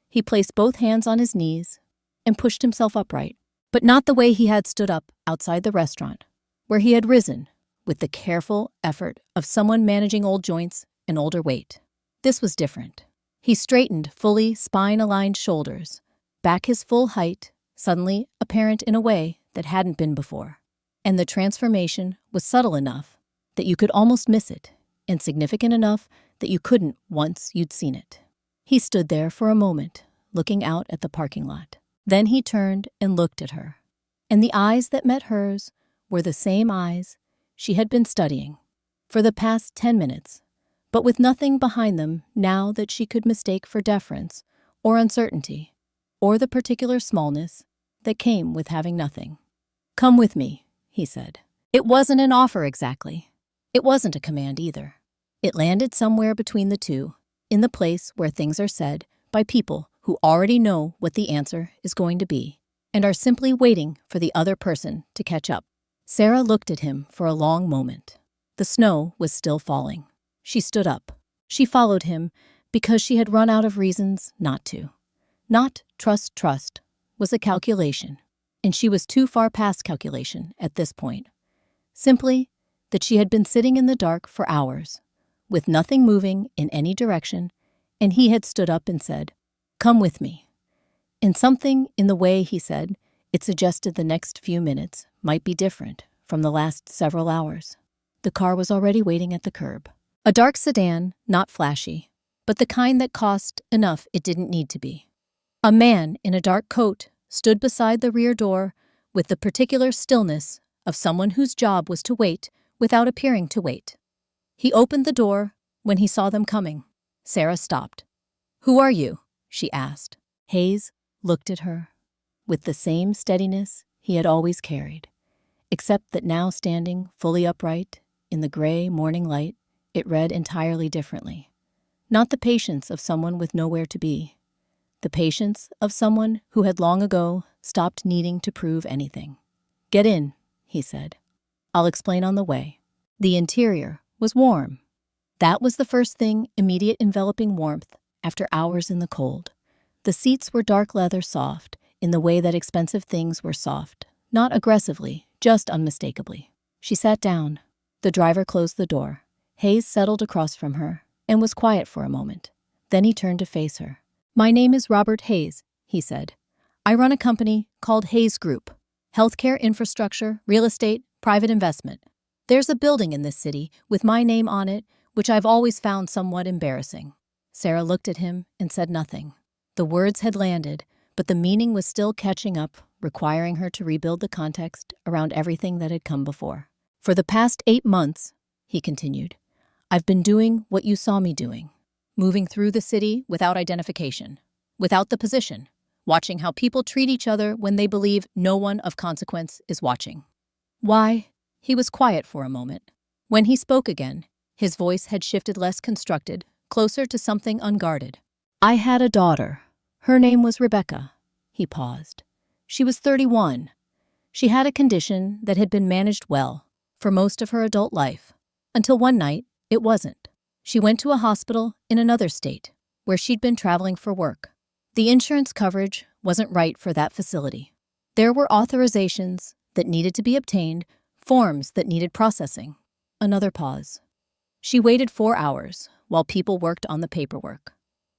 Speaker 1: He placed both hands on his knees and pushed himself upright, but not the way he had stood up outside the restaurant, where he had risen with the careful effort of someone managing old joints and older weight. This was different. He straightened fully spine-aligned shoulders, back his full height, suddenly apparent in a way that hadn't been before. And the transformation was subtle enough that you could almost miss it, and significant enough that you couldn't once you'd seen it. He stood there for a moment, looking out at the parking lot. Then he turned and looked at her, and the eyes that met hers were the same eyes she had been studying for the past 10 minutes, but with nothing behind them now that she could mistake for deference or uncertainty, or the particular smallness that came with having nothing. "Come with me," he said. It wasn't an offer exactly. It wasn't a command either. It landed somewhere between the two, in the place where things are said by people who already know what the answer is going to be and are simply waiting for the other person to catch up. Sarah looked at him for a long moment. The snow was still falling. She stood up. She followed him because she had run out of reasons not to. Not trust was a calculation, and she was too far past calculation at this point. Simply that she had been sitting in the dark for hours, with nothing moving in any direction, and he had stood up and said, "Come with me." And something in the way he said it suggested the next few minutes might be different from the last several hours. The car was already waiting at the curb. A dark sedan, not flashy, but the kind that cost enough it didn't need to be. A man in a dark coat stood beside the rear door with the particular stillness of someone whose job was to wait without appearing to wait. He opened the door when he saw them coming. Sarah stopped. "Who are you?" she asked. Hayes looked at her with the same steadiness he had always carried, except that now standing fully upright in the gray morning light, it read entirely differently. Not the patience of someone with nowhere to be. The patience of someone who had long ago stopped needing to prove anything. "Get in," he said. "I'll explain on the way." The interior was warm. That was the first thing, immediate enveloping warmth after hours in the cold. The seats were dark leather soft in the way that expensive things were soft, not aggressively, just unmistakably. She sat down. The driver closed the door. Hayes settled across from her and was quiet for a moment. Then he turned to face her. "My name is Robert Hayes," he said. "I run a company called Hayes Group. Healthcare infrastructure, real estate, private investment. There's a building in this city with my name on it, which I've always found somewhat embarrassing." Sarah looked at him and said nothing. The words had landed, but the meaning was still catching up, requiring her to rebuild the context around everything that had come before. "For the past 8 months," he continued, "I've been doing what you saw me doing. Moving through the city without identification, without the position, watching how people treat each other when they believe no one of consequence is watching." "Why?" He was quiet for a moment. When he spoke again, his voice had shifted less constructed, closer to something unguarded. "I had a daughter. Her name was Rebecca." He paused. "She was 31. She had a condition that had been managed well for most of her adult life, until one night it wasn't. She went to a hospital in another state where she'd been traveling for work. The insurance coverage wasn't right for that facility. There were authorizations that needed to be obtained, forms that needed processing." Another pause. She waited 4 hours while people worked on the paperwork.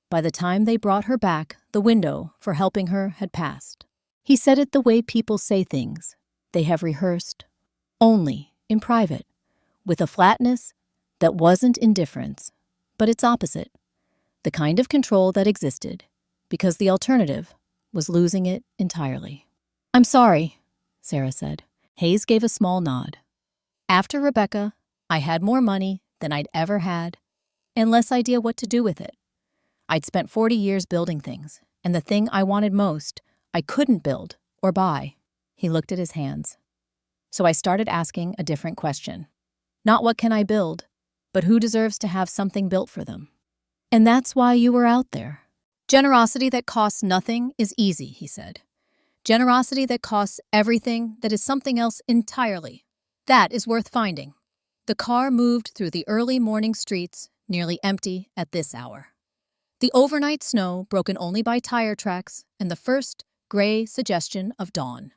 Speaker 1: By the time they brought her back, the window for helping her had passed. He said it the way people say things they have rehearsed, only in private, with a flatness that wasn't indifference, but its opposite, the kind of control that existed, because the alternative was losing it entirely. "I'm sorry," Sarah said. Hayes gave a small nod. "After Rebecca, I had more money than I'd ever had, and less idea what to do with it. I'd spent 40 years building things, and the thing I wanted most, I couldn't build or buy." He looked at his hands. "So I started asking a different question. Not what can I build, but who deserves to have something built for them? And that's why you were out there." "Generosity that costs nothing is easy," he said. "Generosity that costs everything, that is something else entirely. That is worth finding." The car moved through the early morning streets, nearly empty at this hour. The overnight snow broken only by tire tracks and the first gray suggestion of dawn.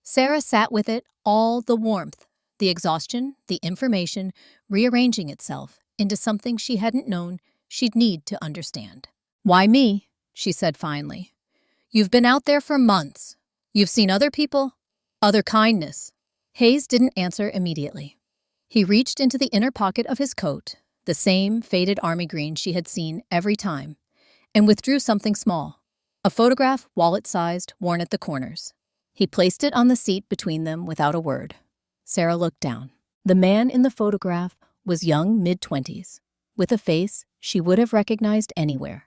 Speaker 1: Sarah sat with it, all the warmth, the exhaustion, the information, rearranging itself into something she hadn't known she'd need to understand. "Why me?" she said finally. "You've been out there for months. You've seen other people, other kindness." Hayes didn't answer immediately. He reached into the inner pocket of his coat, the same faded army green she had seen every time, and withdrew something small, a photograph wallet-sized, worn at the corners. He placed it on the seat between them without a word. Sarah looked down. The man in the photograph was young, mid-20s, with a face she would have recognized anywhere,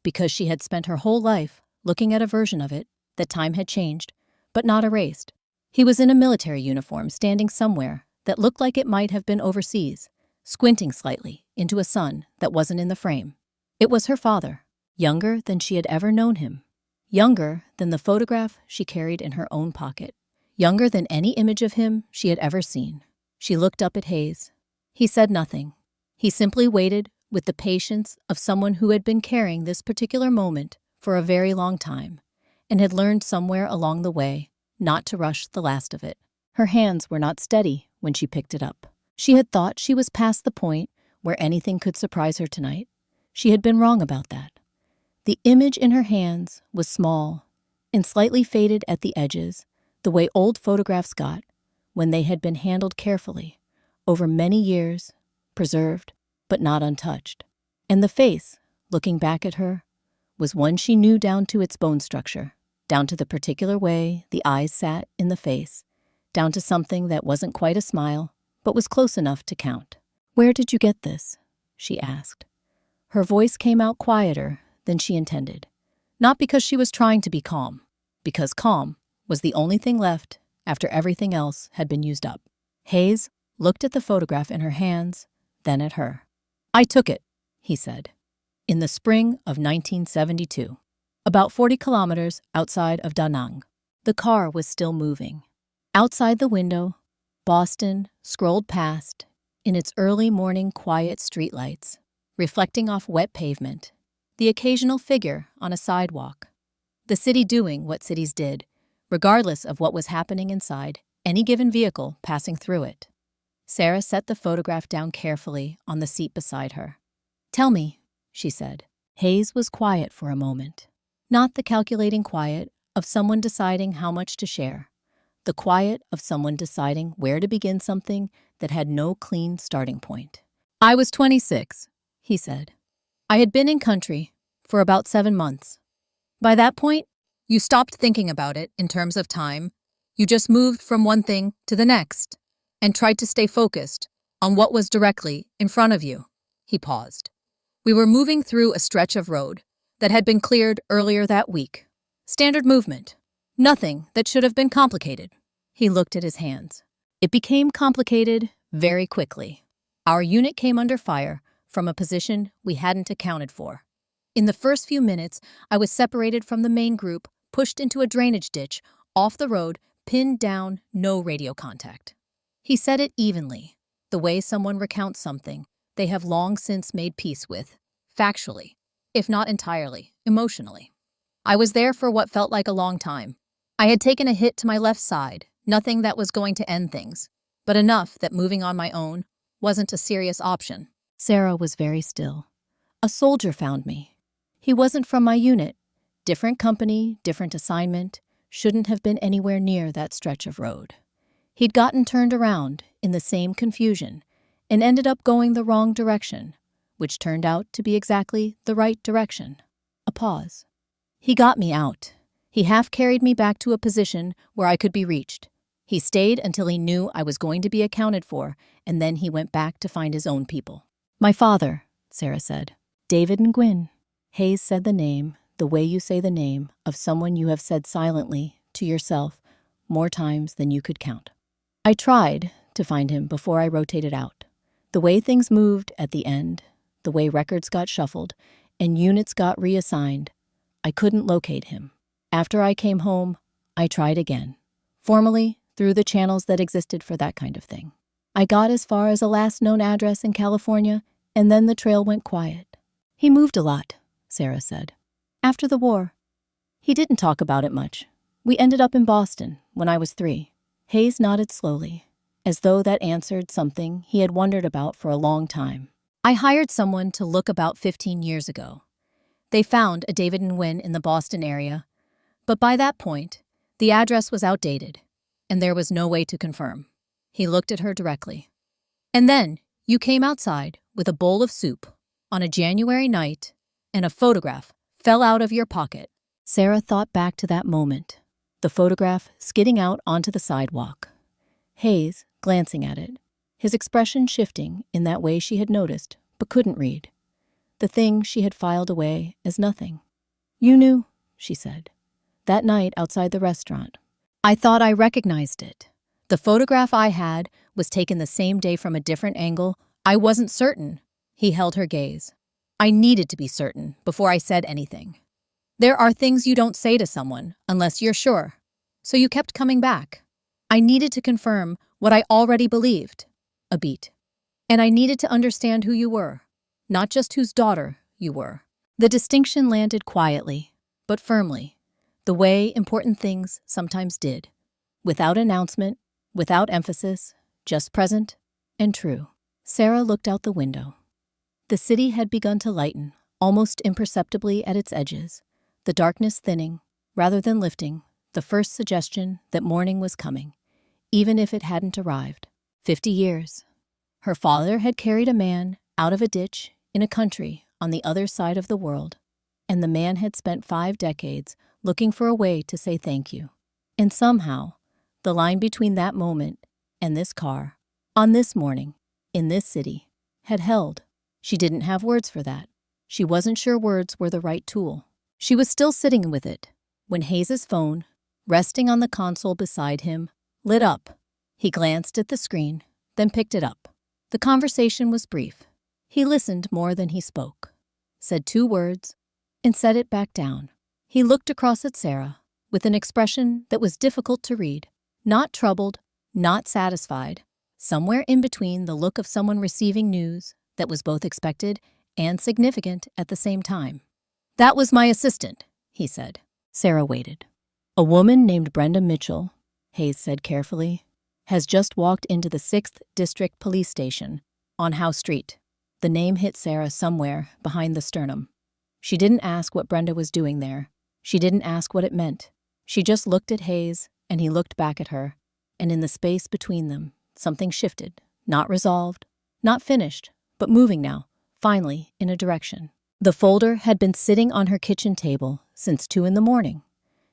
Speaker 1: because she had spent her whole life looking at a version of it that time had changed, but not erased. He was in a military uniform standing somewhere that looked like it might have been overseas, squinting slightly into a sun that wasn't in the frame. It was her father, younger than she had ever known him, younger than the photograph she carried in her own pocket, younger than any image of him she had ever seen. She looked up at Hayes. He said nothing. He simply waited with the patience of someone who had been carrying this particular moment for a very long time and had learned somewhere along the way not to rush the last of it. Her hands were not steady when she picked it up. She had thought she was past the point where anything could surprise her tonight. She had been wrong about that. The image in her hands was small and slightly faded at the edges, the way old photographs got when they had been handled carefully over many years, preserved but not untouched. And the face, looking back at her, was one she knew down to its bone structure, down to the particular way the eyes sat in the face, down to something that wasn't quite a smile, but was close enough to count. "Where did you get this?" she asked. Her voice came out quieter than she intended, not because she was trying to be calm, because calm was the only thing left after everything else had been used up. Hayes looked at the photograph in her hands, then at her. "I took it," he said, "in the spring of 1972, about 40 kilometers outside of Da Nang." The car was still moving. Outside the window, Boston scrolled past in its early morning quiet streetlights, reflecting off wet pavement, the occasional figure on a sidewalk. The city doing what cities did, regardless of what was happening inside any given vehicle passing through it. Sarah set the photograph down carefully on the seat beside her. "Tell me," she said. Hayes was quiet for a moment. Not the calculating quiet of someone deciding how much to share. The quiet of someone deciding where to begin something that had no clean starting point. "I was 26, he said. "I had been in country for about 7 months. By that point, you stopped thinking about it in terms of time. You just moved from one thing to the next and tried to stay focused on what was directly in front of you." He paused. "We were moving through a stretch of road that had been cleared earlier that week. Standard movement. Nothing that should have been complicated." He looked at his hands. "It became complicated very quickly. Our unit came under fire from a position we hadn't accounted for. In the first few minutes, I was separated from the main group, pushed into a drainage ditch, off the road, pinned down, no radio contact." He said it evenly, the way someone recounts something they have long since made peace with, factually, if not entirely, emotionally. "I was there for what felt like a long time. I had taken a hit to my left side, nothing that was going to end things, but enough that moving on my own wasn't a serious option." Sarah was very still. "A soldier found me. He wasn't from my unit. Different company, different assignment, shouldn't have been anywhere near that stretch of road. He'd gotten turned around in the same confusion and ended up going the wrong direction, which turned out to be exactly the right direction." A pause. "He got me out. He half carried me back to a position where I could be reached. He stayed until he knew I was going to be accounted for, and then he went back to find his own people." "My father," Sarah said. "David Nguyen." Hayes said the name, the way you say the name of someone you have said silently to yourself more times than you could count. "I tried to find him before I rotated out. The way things moved at the end, the way records got shuffled and units got reassigned, I couldn't locate him. After I came home, I tried again, formally through the channels that existed for that kind of thing. I got as far as a last known address in California, and then the trail went quiet." "He moved a lot," Sarah said. "After the war. He didn't talk about it much. We ended up in Boston when I was 3. Hayes nodded slowly, as though that answered something he had wondered about for a long time. "I hired someone to look about 15 years ago. They found a David Nguyen in the Boston area, but by that point, the address was outdated, and there was no way to confirm." He looked at her directly. "And then you came outside with a bowl of soup on a January night, and a photograph fell out of your pocket." Sarah thought back to that moment, the photograph skidding out onto the sidewalk. Hayes, glancing at it, his expression shifting in that way she had noticed but couldn't read. The thing she had filed away as nothing. "You knew," she said, "that night outside the restaurant. I thought I recognized it. The photograph I had was taken the same day from a different angle. I wasn't certain." He held her gaze. "I needed to be certain before I said anything. There are things you don't say to someone unless you're sure. So you kept coming back. I needed to confirm what I already believed. A beat. And I needed to understand who you were, not just whose daughter you were. The distinction landed quietly, but firmly, the way important things sometimes did. Without announcement, without emphasis, just present and true. Sarah looked out the window. The city had begun to lighten, almost imperceptibly at its edges, the darkness thinning, rather than lifting, the first suggestion that morning was coming, even if it hadn't arrived. 50 years. Her father had carried a man out of a ditch in a country on the other side of the world, and the man had spent 5 decades looking for a way to say thank you. And somehow, the line between that moment and this car, on this morning, in this city, had held. She didn't have words for that. She wasn't sure words were the right tool. She was still sitting with it when Hayes's phone, resting on the console beside him, lit up. He glanced at the screen, then picked it up. The conversation was brief. He listened more than he spoke, said 2 words, and set it back down. He looked across at Sarah with an expression that was difficult to read. Not troubled, not satisfied, somewhere in between the look of someone receiving news that was both expected and significant at the same time. "That was my assistant," he said. Sarah waited. "A woman named Brenda Mitchell," Hayes said carefully, "has just walked into the 6th District Police Station on Howe Street." The name hit Sarah somewhere behind the sternum. She didn't ask what Brenda was doing there. She didn't ask what it meant. She just looked at Hayes, and he looked back at her, and in the space between them, something shifted, not resolved, not finished, but moving now, finally, in a direction. The folder had been sitting on her kitchen table since 2 in the morning.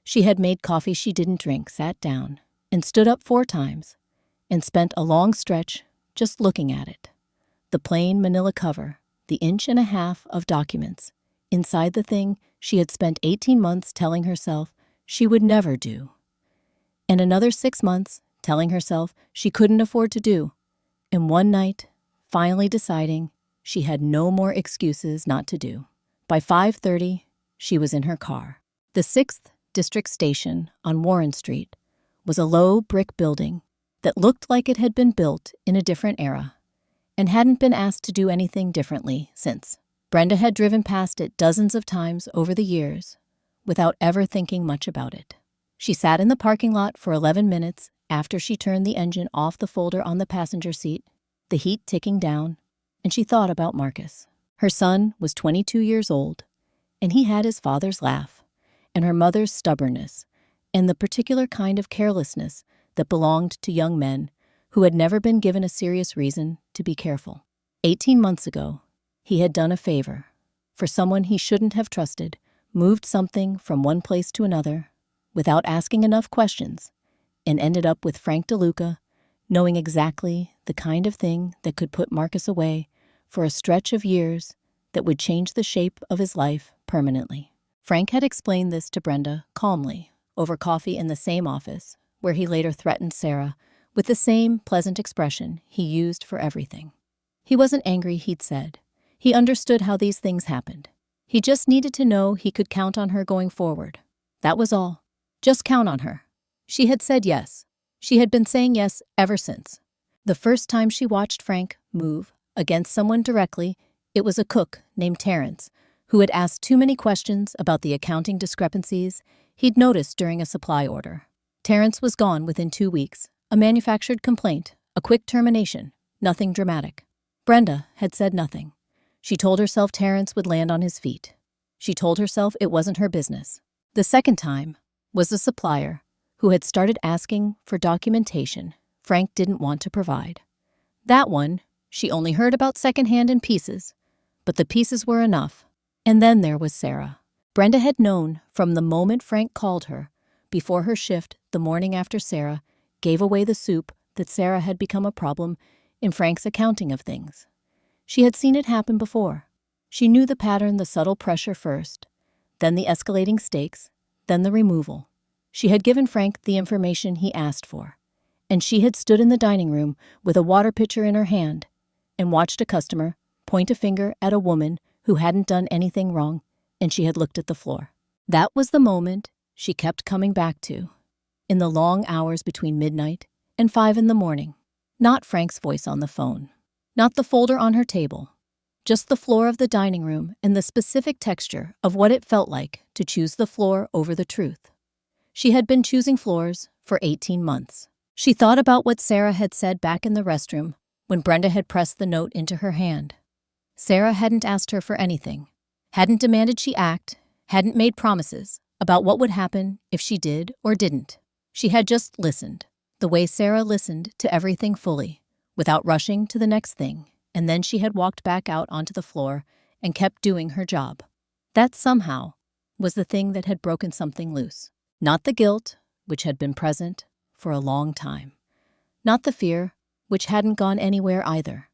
Speaker 1: She had made coffee she didn't drink, sat down, and stood up 4 times, and spent a long stretch just looking at it. The plain manila cover, the 1.5 inches of documents, inside the thing she had spent 18 months telling herself she would never do, and another 6 months telling herself she couldn't afford to do, and one night finally deciding she had no more excuses not to do. By 5:30, she was in her car. The 6th District Station on Warren Street was a low brick building that looked like it had been built in a different era and hadn't been asked to do anything differently since. Brenda had driven past it dozens of times over the years without ever thinking much about it. She sat in the parking lot for 11 minutes after she turned the engine off the folder on the passenger seat, the heat ticking down, and she thought about Marcus. Her son was 22 years old, and he had his father's laugh, and her mother's stubbornness, and the particular kind of carelessness that belonged to young men who had never been given a serious reason to be careful. 18 months ago, he had done a favor for someone he shouldn't have trusted, moved something from one place to another without asking enough questions, and ended up with Frank DeLuca, knowing exactly the kind of thing that could put Marcus away for a stretch of years that would change the shape of his life permanently. Frank had explained this to Brenda calmly over coffee in the same office, where he later threatened Sarah with the same pleasant expression he used for everything. He wasn't angry, he'd said. He understood how these things happened. He just needed to know he could count on her going forward. That was all. Just count on her. She had said yes. She had been saying yes ever since. The first time she watched Frank move against someone directly, it was a cook named Terrence, who had asked too many questions about the accounting discrepancies he'd noticed during a supply order. Terrence was gone within 2 weeks. A manufactured complaint, a quick termination, nothing dramatic. Brenda had said nothing. She told herself Terrence would land on his feet. She told herself it wasn't her business. The second time was the supplier who had started asking for documentation Frank didn't want to provide. That one, she only heard about secondhand in pieces, but the pieces were enough. And then there was Sarah. Brenda had known from the moment Frank called her, before her shift the morning after Sarah gave away the soup, that Sarah had become a problem in Frank's accounting of things. She had seen it happen before. She knew the pattern, the subtle pressure first, then the escalating stakes, then the removal. She had given Frank the information he asked for, and she had stood in the dining room with a water pitcher in her hand and watched a customer point a finger at a woman who hadn't done anything wrong, and she had looked at the floor. That was the moment she kept coming back to. in the long hours between midnight and 5 in the morning. Not Frank's voice on the phone, not the folder on her table, just the floor of the dining room and the specific texture of what it felt like to choose the floor over the truth. She had been choosing floors for 18 months. She thought about what Sarah had said back in the restroom when Brenda had pressed the note into her hand. Sarah hadn't asked her for anything, hadn't demanded she act, hadn't made promises about what would happen if she did or didn't. She had just listened, the way Sarah listened to everything fully, without rushing to the next thing, and then she had walked back out onto the floor and kept doing her job. That somehow was the thing that had broken something loose. Not the guilt, which had been present for a long time. Not the fear, which hadn't gone anywhere either.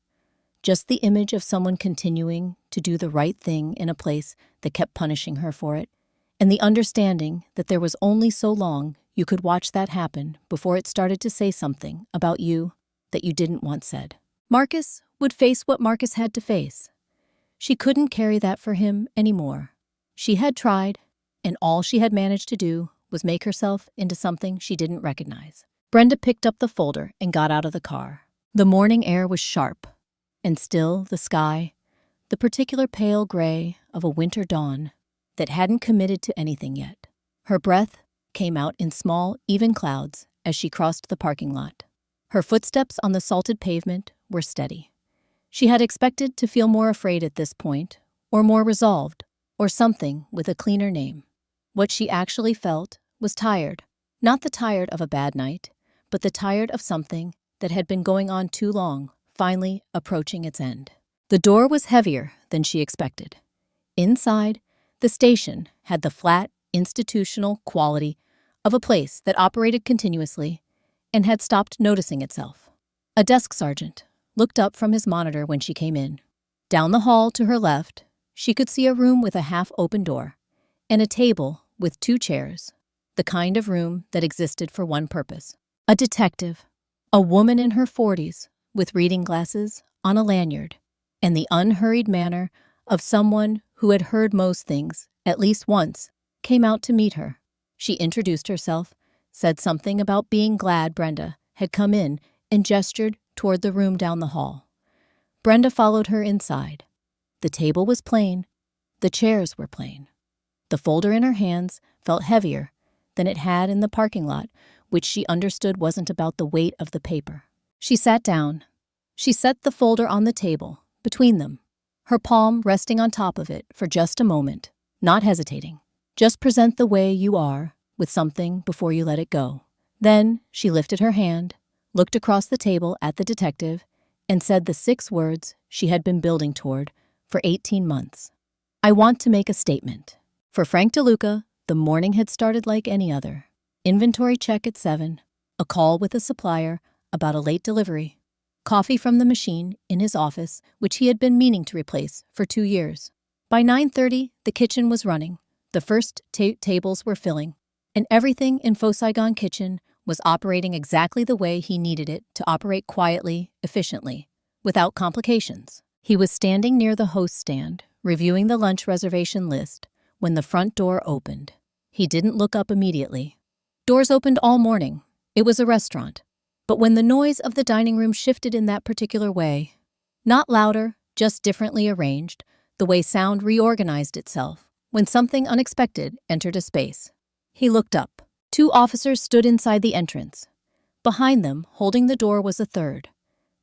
Speaker 1: Just the image of someone continuing to do the right thing in a place that kept punishing her for it, and the understanding that there was only so long you could watch that happen before it started to say something about you that you didn't want said. Marcus would face what Marcus had to face. She couldn't carry that for him anymore. She had tried, and all she had managed to do was make herself into something she didn't recognize. Brenda picked up the folder and got out of the car. The morning air was sharp, and still the sky, the particular pale gray of a winter dawn that hadn't committed to anything yet. Her breath came out in small, even clouds as she crossed the parking lot. Her footsteps on the salted pavement were steady. She had expected to feel more afraid at this point, or more resolved, or something with a cleaner name. What she actually felt was tired. Not the tired of a bad night, but the tired of something that had been going on too long, finally approaching its end. The door was heavier than she expected. Inside, the station had the flat, institutional quality of a place that operated continuously and had stopped noticing itself. A desk sergeant looked up from his monitor when she came in. Down the hall to her left, she could see a room with a half-open door and a table with 2 chairs, the kind of room that existed for one purpose. A detective, a woman in her 40s with reading glasses on a lanyard, and the unhurried manner of someone who had heard most things at least once, came out to meet her. She introduced herself, said something about being glad Brenda had come in, and gestured toward the room down the hall. Brenda followed her inside. The table was plain. The chairs were plain. The folder in her hands felt heavier than it had in the parking lot, which she understood wasn't about the weight of the paper. She sat down. She set the folder on the table, between them, her palm resting on top of it for just a moment, not hesitating. Just present the way you are with something before you let it go. Then she lifted her hand, looked across the table at the detective, and said the 6 words she had been building toward for 18 months. I want to make a statement. For Frank DeLuca, the morning had started like any other. Inventory check at 7, a call with a supplier about a late delivery, coffee from the machine in his office, which he had been meaning to replace for 2 years. By 9:30, the kitchen was running, the first tables were filling, and everything in Faux Saigon Kitchen was operating exactly the way he needed it to operate quietly, efficiently, without complications. He was standing near the host stand, reviewing the lunch reservation list, when the front door opened. He didn't look up immediately. Doors opened all morning. It was a restaurant. But when the noise of the dining room shifted in that particular way, not louder, just differently arranged, the way sound reorganized itself, when something unexpected entered a space. He looked up. 2 officers stood inside the entrance. Behind them, holding the door, was a third.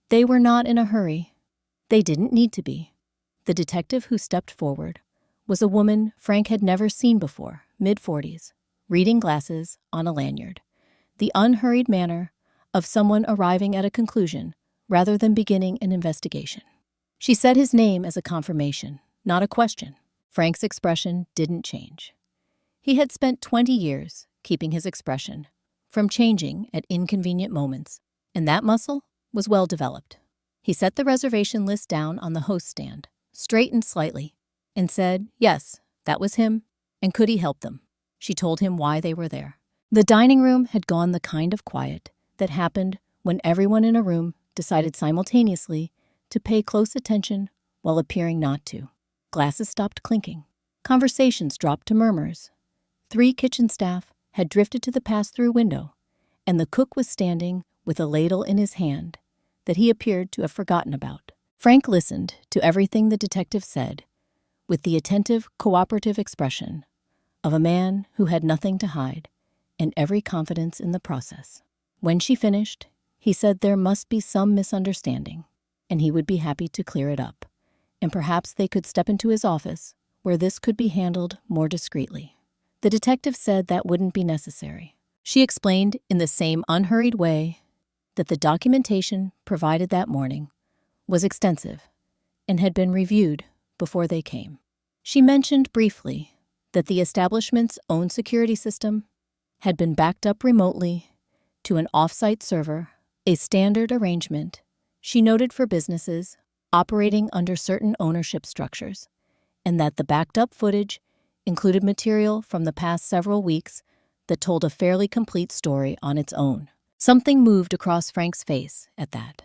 Speaker 1: They were not in a hurry. They didn't need to be. The detective who stepped forward was a woman Frank had never seen before, mid-40s, reading glasses on a lanyard. The unhurried manner of someone arriving at a conclusion rather than beginning an investigation. She said his name as a confirmation, not a question. Frank's expression didn't change. He had spent 20 years keeping his expression from changing at inconvenient moments, and that muscle was well developed. He set the reservation list down on the host stand, straightened slightly, and said, yes, that was him, and could he help them? She told him why they were there. The dining room had gone the kind of quiet that happened when everyone in a room decided simultaneously to pay close attention while appearing not to. Glasses stopped clinking. Conversations dropped to murmurs. 3 kitchen staff had drifted to the pass-through window, and the cook was standing with a ladle in his hand that he appeared to have forgotten about. Frank listened to everything the detective said with the attentive, cooperative expression of a man who had nothing to hide and every confidence in the process. When she finished, he said there must be some misunderstanding, and he would be happy to clear it up, and perhaps they could step into his office where this could be handled more discreetly. The detective said that wouldn't be necessary. She explained in the same unhurried way that the documentation provided that morning was extensive and had been reviewed before they came. She mentioned briefly that the establishment's own security system had been backed up remotely to an off-site server, a standard arrangement she noted for businesses operating under certain ownership structures, and that the backed-up footage included material from the past several weeks that told a fairly complete story on its own. Something moved across Frank's face at that.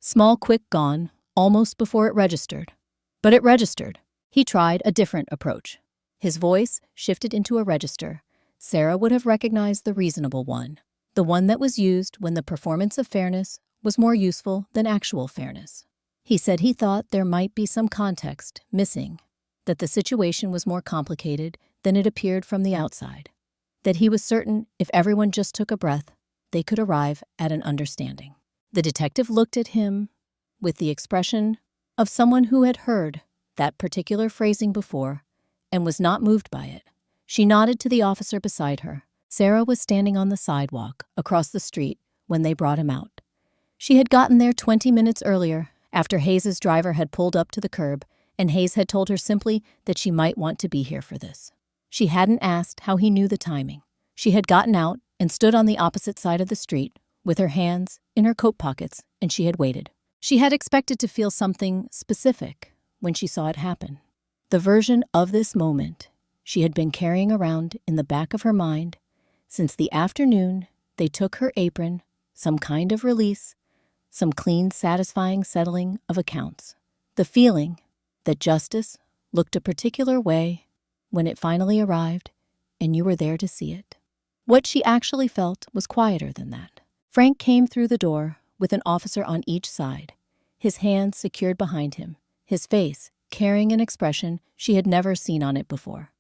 Speaker 1: Small, quick gone, almost before it registered. But it registered. He tried a different approach. His voice shifted into a register Sarah would have recognized the reasonable one, the one that was used when the performance of fairness was more useful than actual fairness. He said he thought there might be some context missing, that the situation was more complicated than it appeared from the outside, that he was certain if everyone just took a breath, they could arrive at an understanding. The detective looked at him with the expression of someone who had heard that particular phrasing before and was not moved by it. She nodded to the officer beside her. Sarah was standing on the sidewalk across the street when they brought him out. She had gotten there 20 minutes earlier after Hayes's driver had pulled up to the curb, and Hayes had told her simply that she might want to be here for this. She hadn't asked how he knew the timing. She had gotten out and stood on the opposite side of the street with her hands in her coat pockets, and she had waited. She had expected to feel something specific when she saw it happen. The version of this moment she had been carrying around in the back of her mind since the afternoon they took her apron, some kind of release, some clean, satisfying settling of accounts. The feeling that justice looked a particular way when it finally arrived and you were there to see it. What she actually felt was quieter than that. Frank came through the door with an officer on each side, his hands secured behind him, his face carrying an expression she had never seen on it before.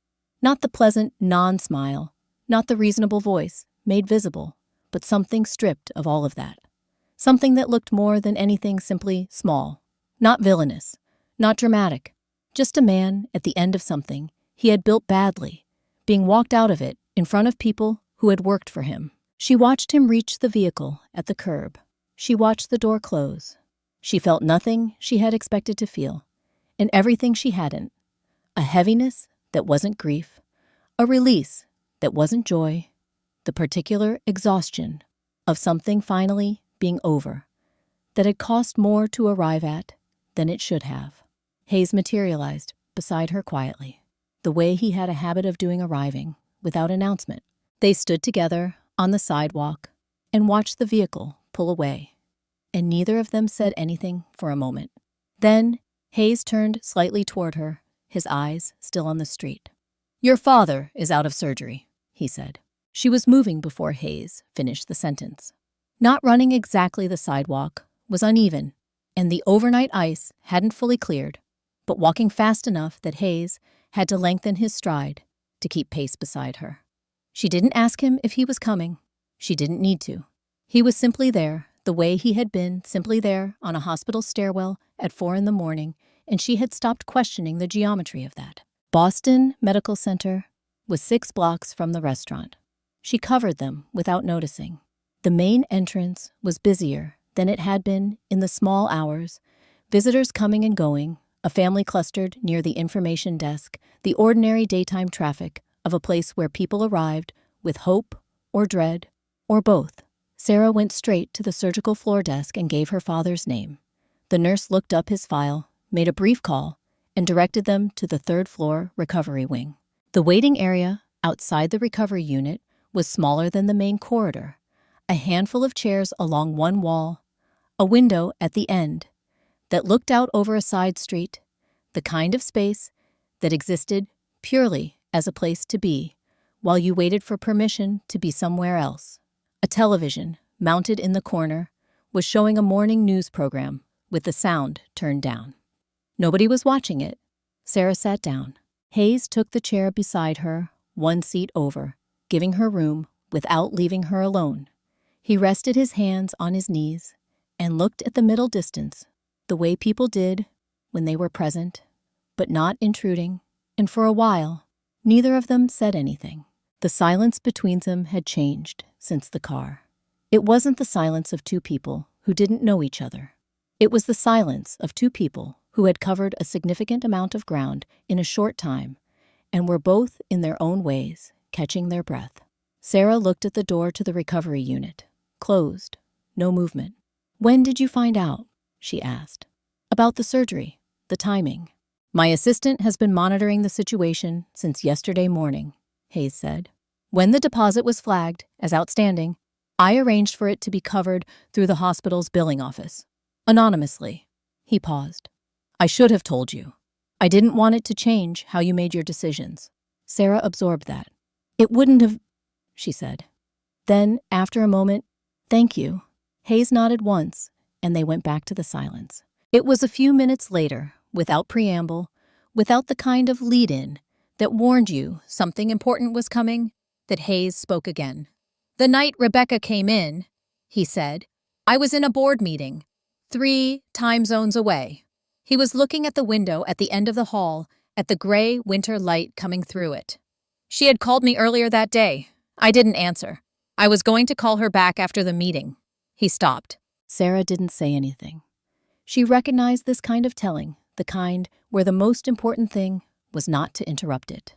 Speaker 1: Not the pleasant non-smile, not the reasonable voice made visible, but something stripped of all of that. Something that looked more than anything simply small, not villainous, not dramatic, just a man at the end of something he had built badly, being walked out of it in front of people who had worked for him. She watched him reach the vehicle at the curb. She watched the door close. She felt nothing she had expected to feel, and everything she hadn't. A heaviness that wasn't grief, a release that wasn't joy, the particular exhaustion of something finally being over, that had cost more to arrive at than it should have. Hayes materialized beside her quietly, the way he had a habit of doing, arriving without announcement. They stood together on the sidewalk and watched the vehicle pull away, and neither of them said anything for a moment. Then Hayes turned slightly toward her, his eyes still on the street. "Your father is out of surgery," he said. She was moving before Hayes finished the sentence. Not running exactly the sidewalk was uneven, and the overnight ice hadn't fully cleared, but walking fast enough that Hayes had to lengthen his stride to keep pace beside her. She didn't ask him if he was coming. She didn't need to. He was simply there, the way he had been simply there on a hospital stairwell at 4 a.m, and she had stopped questioning the geometry of that. Boston Medical Center was 6 blocks from the restaurant. She covered them without noticing. The main entrance was busier than it had been in the small hours, visitors coming and going, a family clustered near the information desk, the ordinary daytime traffic of a place where people arrived with hope or dread or both. Sarah went straight to the surgical floor desk and gave her father's name. The nurse looked up his file, made a brief call, and directed them to the 3rd floor recovery wing. The waiting area outside the recovery unit was smaller than the main corridor, a handful of chairs along one wall, a window at the end that looked out over a side street, the kind of space that existed purely as a place to be while you waited for permission to be somewhere else, A television, mounted in the corner, was showing a morning news program with the sound turned down. Nobody was watching it. Sarah sat down. Hayes took the chair beside her, one seat over, giving her room without leaving her alone. He rested his hands on his knees and looked at the middle distance, the way people did when they were present, but not intruding, and for a while, neither of them said anything. The silence between them had changed since the car. It wasn't the silence of two people who didn't know each other. It was the silence of two people who had covered a significant amount of ground in a short time and were both, in their own ways, catching their breath. Sarah looked at the door to the recovery unit. Closed. No movement. "When did you find out?" she asked. "About the surgery, the timing." "My assistant has been monitoring the situation since yesterday morning," Hayes said. "When the deposit was flagged as outstanding, I arranged for it to be covered through the hospital's billing office. Anonymously." He paused. "I should have told you. I didn't want it to change how you made your decisions." Sarah absorbed that. "It wouldn't have," she said. Then, after a moment, "Thank you." Hayes nodded once, and they went back to the silence. It was a few minutes later, without preamble, without the kind of lead-in that warned you something important was coming, that Hayes spoke again. "The night Rebecca came in," he said, "I was in a board meeting, 3 time zones away." He was looking at the window at the end of the hall, at the gray winter light coming through it. "She had called me earlier that day. I didn't answer. I was going to call her back after the meeting." He stopped. Sarah didn't say anything. She recognized this kind of telling, the kind where the most important thing was not to interrupt it.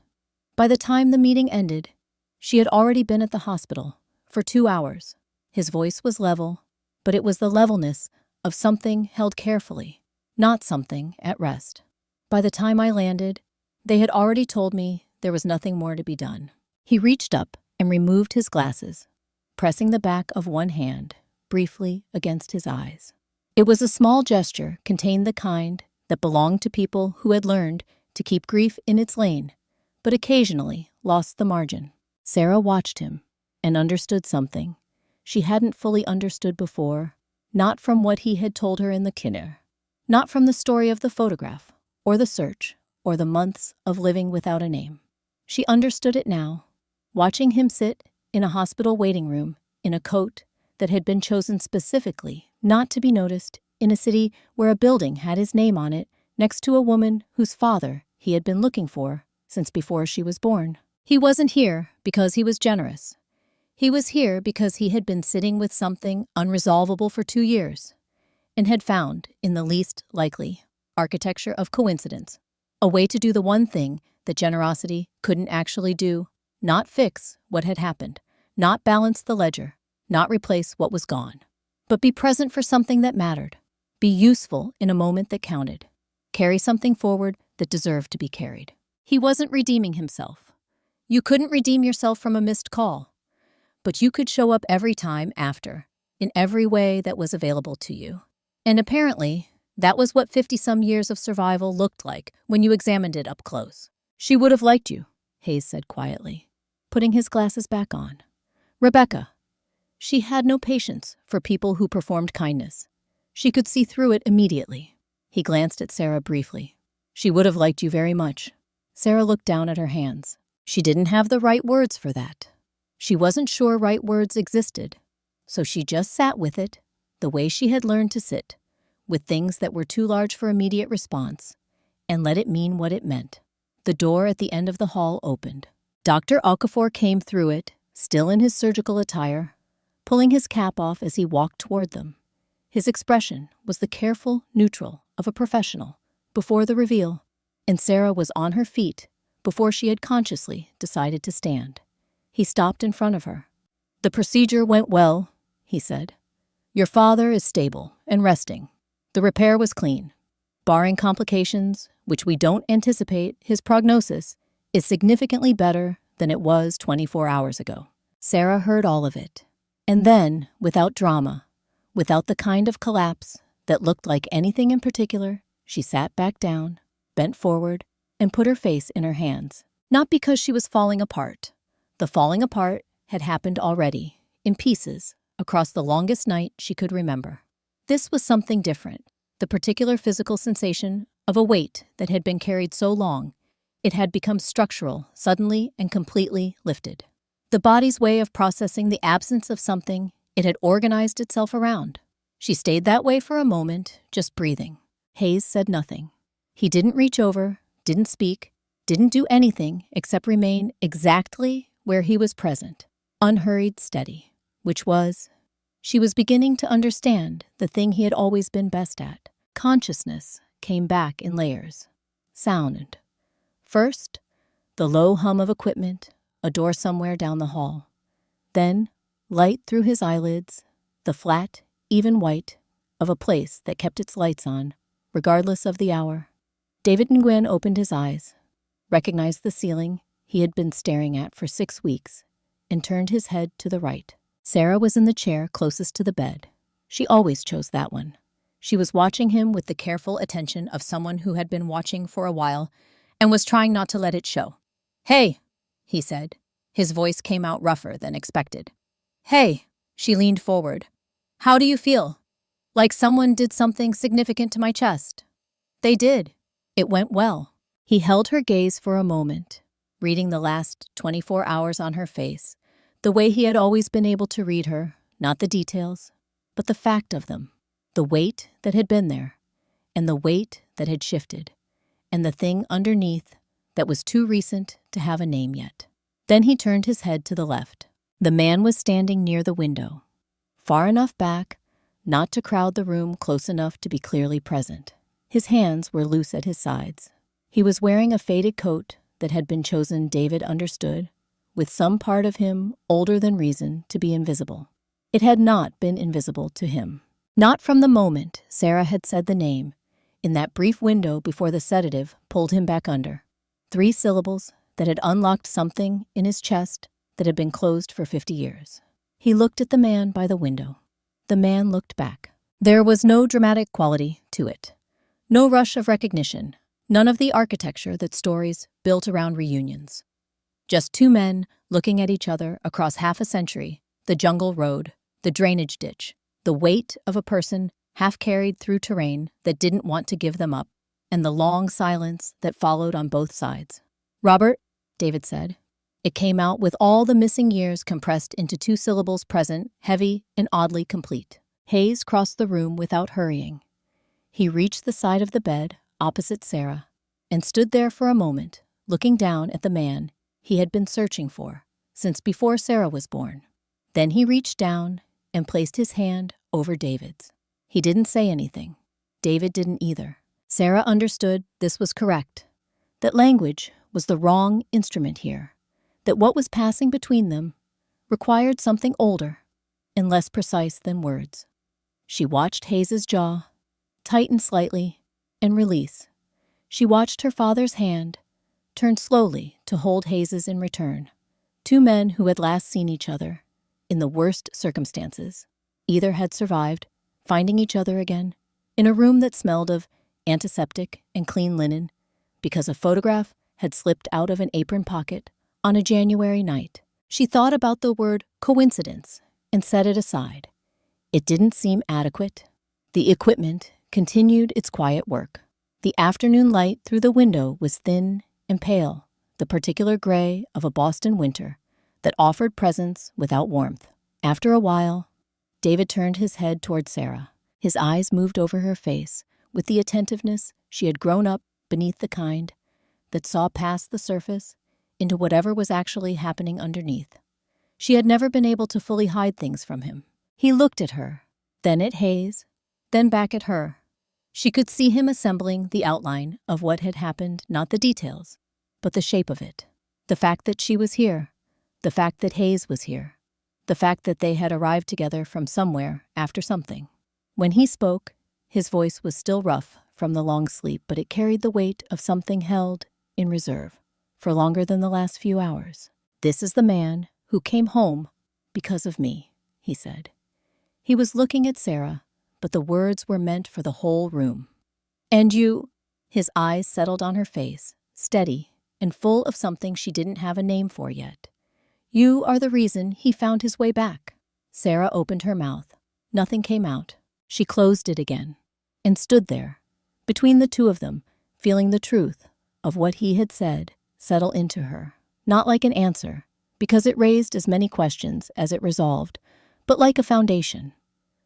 Speaker 1: By the time the meeting ended, she had already been at the hospital for 2 hours. His voice was level, but it was the levelness of something held carefully, not something at rest. "By the time I landed, they had already told me there was nothing more to be done." He reached up and removed his glasses, pressing the back of one hand briefly against his eyes. It was a small gesture, contained the kind that belonged to people who had learned to keep grief in its lane, but occasionally lost the margin. Sarah watched him and understood something she hadn't fully understood before, not from what he had told her in the Kinner, not from the story of the photograph, or the search, or the months of living without a name. She understood it now, watching him sit in a hospital waiting room in a coat that had been chosen specifically not to be noticed in a city where a building had his name on it next to a woman whose father he had been looking for since before she was born. He wasn't here because he was generous. He was here because he had been sitting with something unresolvable for 2 years and had found, in the least likely architecture of coincidence, a way to do the one thing that generosity couldn't actually do: not fix what had happened, not balance the ledger, not replace what was gone, but be present for something that mattered, be useful in a moment that counted, carry something forward that deserved to be carried. He wasn't redeeming himself. You couldn't redeem yourself from a missed call, but you could show up every time after, in every way that was available to you. And apparently, that was what 50-some years of survival looked like when you examined it up close. "She would have liked you," Hayes said quietly, putting his glasses back on. "Rebecca. She had no patience for people who performed kindness. She could see through it immediately." He glanced at Sarah briefly. "She would have liked you very much." Sarah looked down at her hands. She didn't have the right words for that. She wasn't sure right words existed, so she just sat with it, the way she had learned to sit, with things that were too large for immediate response, and let it mean what it meant. The door at the end of the hall opened. Dr. Okafor came through it, still in his surgical attire, pulling his cap off as he walked toward them. His expression was the careful neutral of a professional before the reveal, and Sarah was on her feet before she had consciously decided to stand. He stopped in front of her. "The procedure went well," he said. "Your father is stable and resting. The repair was clean. Barring complications, which we don't anticipate, his prognosis is significantly better than it was 24 hours ago." Sarah heard all of it. And then, without drama, without the kind of collapse that looked like anything in particular, she sat back down, bent forward, and put her face in her hands. Not because she was falling apart. The falling apart had happened already, in pieces, across the longest night she could remember. This was something different, the particular physical sensation of a weight that had been carried so long. It had become structural, suddenly and completely lifted. The body's way of processing the absence of something it had organized itself around. She stayed that way for a moment, just breathing. Hayes said nothing. He didn't reach over, didn't speak, didn't do anything except remain exactly where he was present, unhurried, steady, which was, she was beginning to understand the thing he had always been best at. Consciousness came back in layers. Sound. First, the low hum of equipment, a door somewhere down the hall. Then, light through his eyelids, the flat, even white of a place that kept its lights on, regardless of the hour. David Nguyen opened his eyes, recognized the ceiling he had been staring at for 6 weeks, and turned his head to the right. Sarah was in the chair closest to the bed. She always chose that one. She was watching him with the careful attention of someone who had been watching for a while and was trying not to let it show. "Hey," he said. His voice came out rougher than expected. "Hey," she leaned forward. "How do you feel? Like someone did something significant to my chest?" They did. It went well. He held her gaze for a moment, reading the last 24 hours on her face, the way he had always been able to read her, not the details, but the fact of them, the weight that had been there, and the weight that had shifted, and the thing underneath that was too recent to have a name yet. Then he turned his head to the left. The man was standing near the window, far enough back not to crowd the room, close enough to be clearly present. His hands were loose at his sides. He was wearing a faded coat that had been chosen, David understood, with some part of him older than reason to be invisible. It had not been invisible to him. Not from the moment Sarah had said the name, in that brief window before the sedative pulled him back under. 3 syllables that had unlocked something in his chest that had been closed for 50 years. He looked at the man by the window. The man looked back. There was no dramatic quality to it. No rush of recognition. None of the architecture that stories built around reunions. Just 2 men looking at each other across half a century, the jungle road, the drainage ditch, the weight of a person half carried through terrain that didn't want to give them up, and the long silence that followed on both sides. "Robert," David said. It came out with all the missing years compressed into 2 syllables, present, heavy, and oddly complete. Hayes crossed the room without hurrying. He reached the side of the bed opposite Sarah and stood there for a moment, looking down at the man he had been searching for since before Sarah was born. Then he reached down and placed his hand over David's. He didn't say anything. David didn't either. Sarah understood this was correct, that language was the wrong instrument here, that what was passing between them required something older and less precise than words. She watched Hayes's jaw tighten slightly and release. She watched her father's hand turn slowly to hold Hayes's in return. 2 men who had last seen each other in the worst circumstances. Either had survived, finding each other again, in a room that smelled of antiseptic and clean linen, because a photograph had slipped out of an apron pocket on a January night. She thought about the word coincidence and set it aside. It didn't seem adequate. The equipment continued its quiet work. The afternoon light through the window was thin and pale, the particular gray of a Boston winter that offered presence without warmth. After a while, David turned his head toward Sarah. His eyes moved over her face with the attentiveness she had grown up beneath, the kind that saw past the surface into whatever was actually happening underneath. She had never been able to fully hide things from him. He looked at her, then at Hayes, then back at her. She could see him assembling the outline of what had happened, not the details, but the shape of it. The fact that she was here, the fact that Hayes was here, the fact that they had arrived together from somewhere after something. When he spoke, his voice was still rough from the long sleep, but it carried the weight of something held in reserve for longer than the last few hours. "This is the man who came home because of me," he said. He was looking at Sarah, but the words were meant for the whole room. "And you—" His eyes settled on her face, steady and full of something she didn't have a name for yet. "You are the reason he found his way back." Sarah opened her mouth. Nothing came out. She closed it again and stood there, between the two of them, feeling the truth of what he had said settle into her. Not like an answer, because it raised as many questions as it resolved, but like a foundation.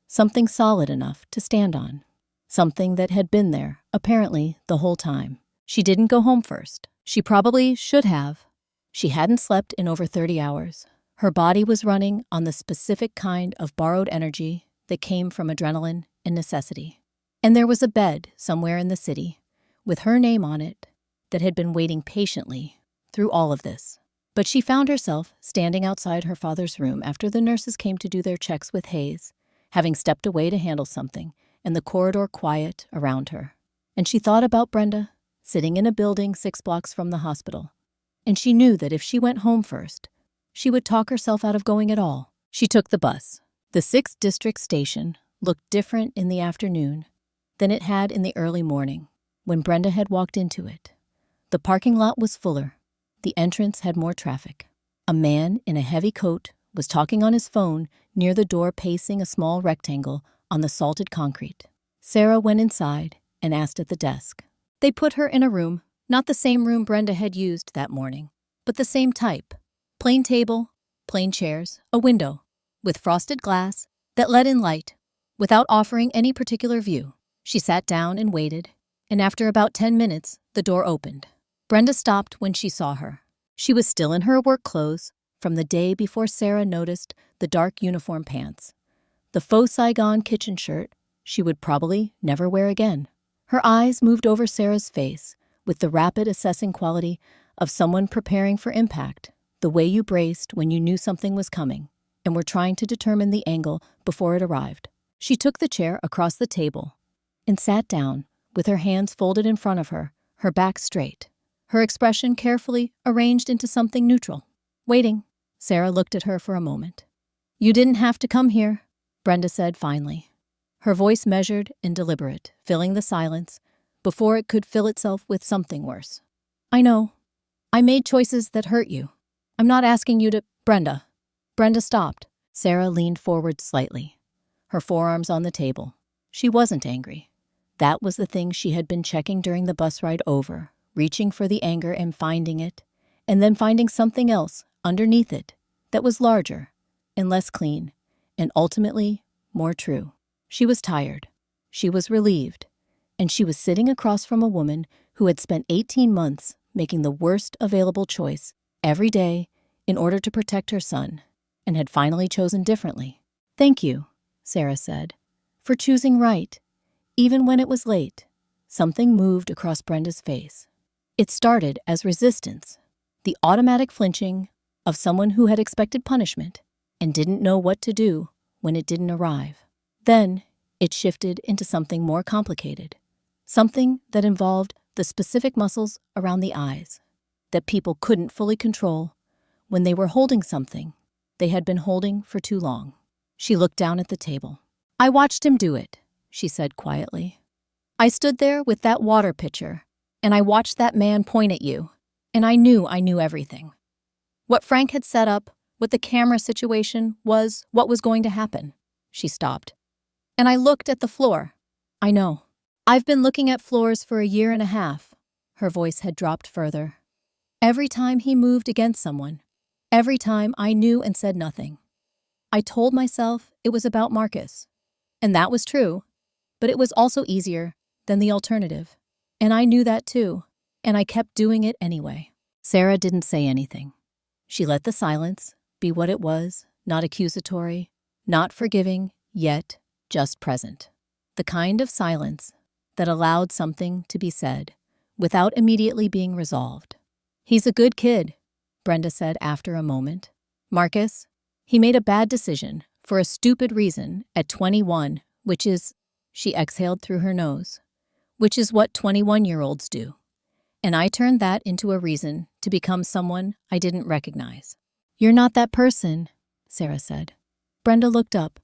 Speaker 1: Something solid enough to stand on. Something that had been there, apparently, the whole time. She didn't go home first. She probably should have. She hadn't slept in over 30 hours. Her body was running on the specific kind of borrowed energy that came from adrenaline and necessity. And there was a bed somewhere in the city, with her name on it, that had been waiting patiently through all of this. But she found herself standing outside her father's room after the nurses came to do their checks with Hayes, having stepped away to handle something, and the corridor quiet around her. And she thought about Brenda, sitting in a building 6 blocks from the hospital. And she knew that if she went home first, she would talk herself out of going at all. She took the bus. The 6th District station looked different in the afternoon than it had in the early morning, when Brenda had walked into it. The parking lot was fuller. The entrance had more traffic. A man in a heavy coat was talking on his phone near the door, pacing a small rectangle on the salted concrete. Sarah went inside and asked at the desk. They put her in a room, not the same room Brenda had used that morning, but the same type. Plain table, plain chairs, a window, with frosted glass that let in light, without offering any particular view. She sat down and waited, and after about 10 minutes, the door opened. Brenda stopped when she saw her. She was still in her work clothes from the day before Sarah noticed the dark uniform pants, the faux Saigon kitchen shirt she would probably never wear again. Her eyes moved over Sarah's face with the rapid assessing quality of someone preparing for impact, the way you braced when you knew something was coming and were trying to determine the angle before it arrived. She took the chair across the table and sat down with her hands folded in front of her, her back straight, her expression carefully arranged into something neutral. Waiting. Sarah looked at her for a moment. "You didn't have to come here," Brenda said finally, her voice measured and deliberate, filling the silence before it could fill itself with something worse. "I know. I made choices that hurt you. I'm not asking you to—" Brenda. Brenda stopped. Sarah leaned forward slightly, her forearms on the table. She wasn't angry. That was the thing she had been checking during the bus ride over, reaching for the anger and finding it, and then finding something else underneath it that was larger and less clean, and ultimately more true. She was tired. She was relieved. And she was sitting across from a woman who had spent 18 months making the worst available choice every day in order to protect her son, and had finally chosen differently. "Thank you," Sarah said, "for choosing right, even when it was late." Something moved across Brenda's face. It started as resistance, the automatic flinching of someone who had expected punishment and didn't know what to do when it didn't arrive. Then it shifted into something more complicated, something that involved the specific muscles around the eyes that people couldn't fully control when they were holding something they had been holding for too long. She looked down at the table. "I watched him do it," she said quietly. "I stood there with that water pitcher, and I watched that man point at you, and I knew everything. What Frank had set up, what the camera situation was, what was going to happen." She stopped. "And I looked at the floor. I know. I've been looking at floors for 1.5 years. Her voice had dropped further. "Every time he moved against someone, every time I knew and said nothing. I told myself it was about Marcus. And that was true, but it was also easier than the alternative. And I knew that too, and I kept doing it anyway." Sarah didn't say anything. She let the silence be what it was, not accusatory, not forgiving, yet just present. The kind of silence that allowed something to be said without immediately being resolved. "He's a good kid," Brenda said after a moment. "Marcus, he made a bad decision for a stupid reason at 21, which is," she exhaled through her nose, "which is what 21-year-olds do. And I turned that into a reason to become someone I didn't recognize." "You're not that person," Sarah said. Brenda looked up.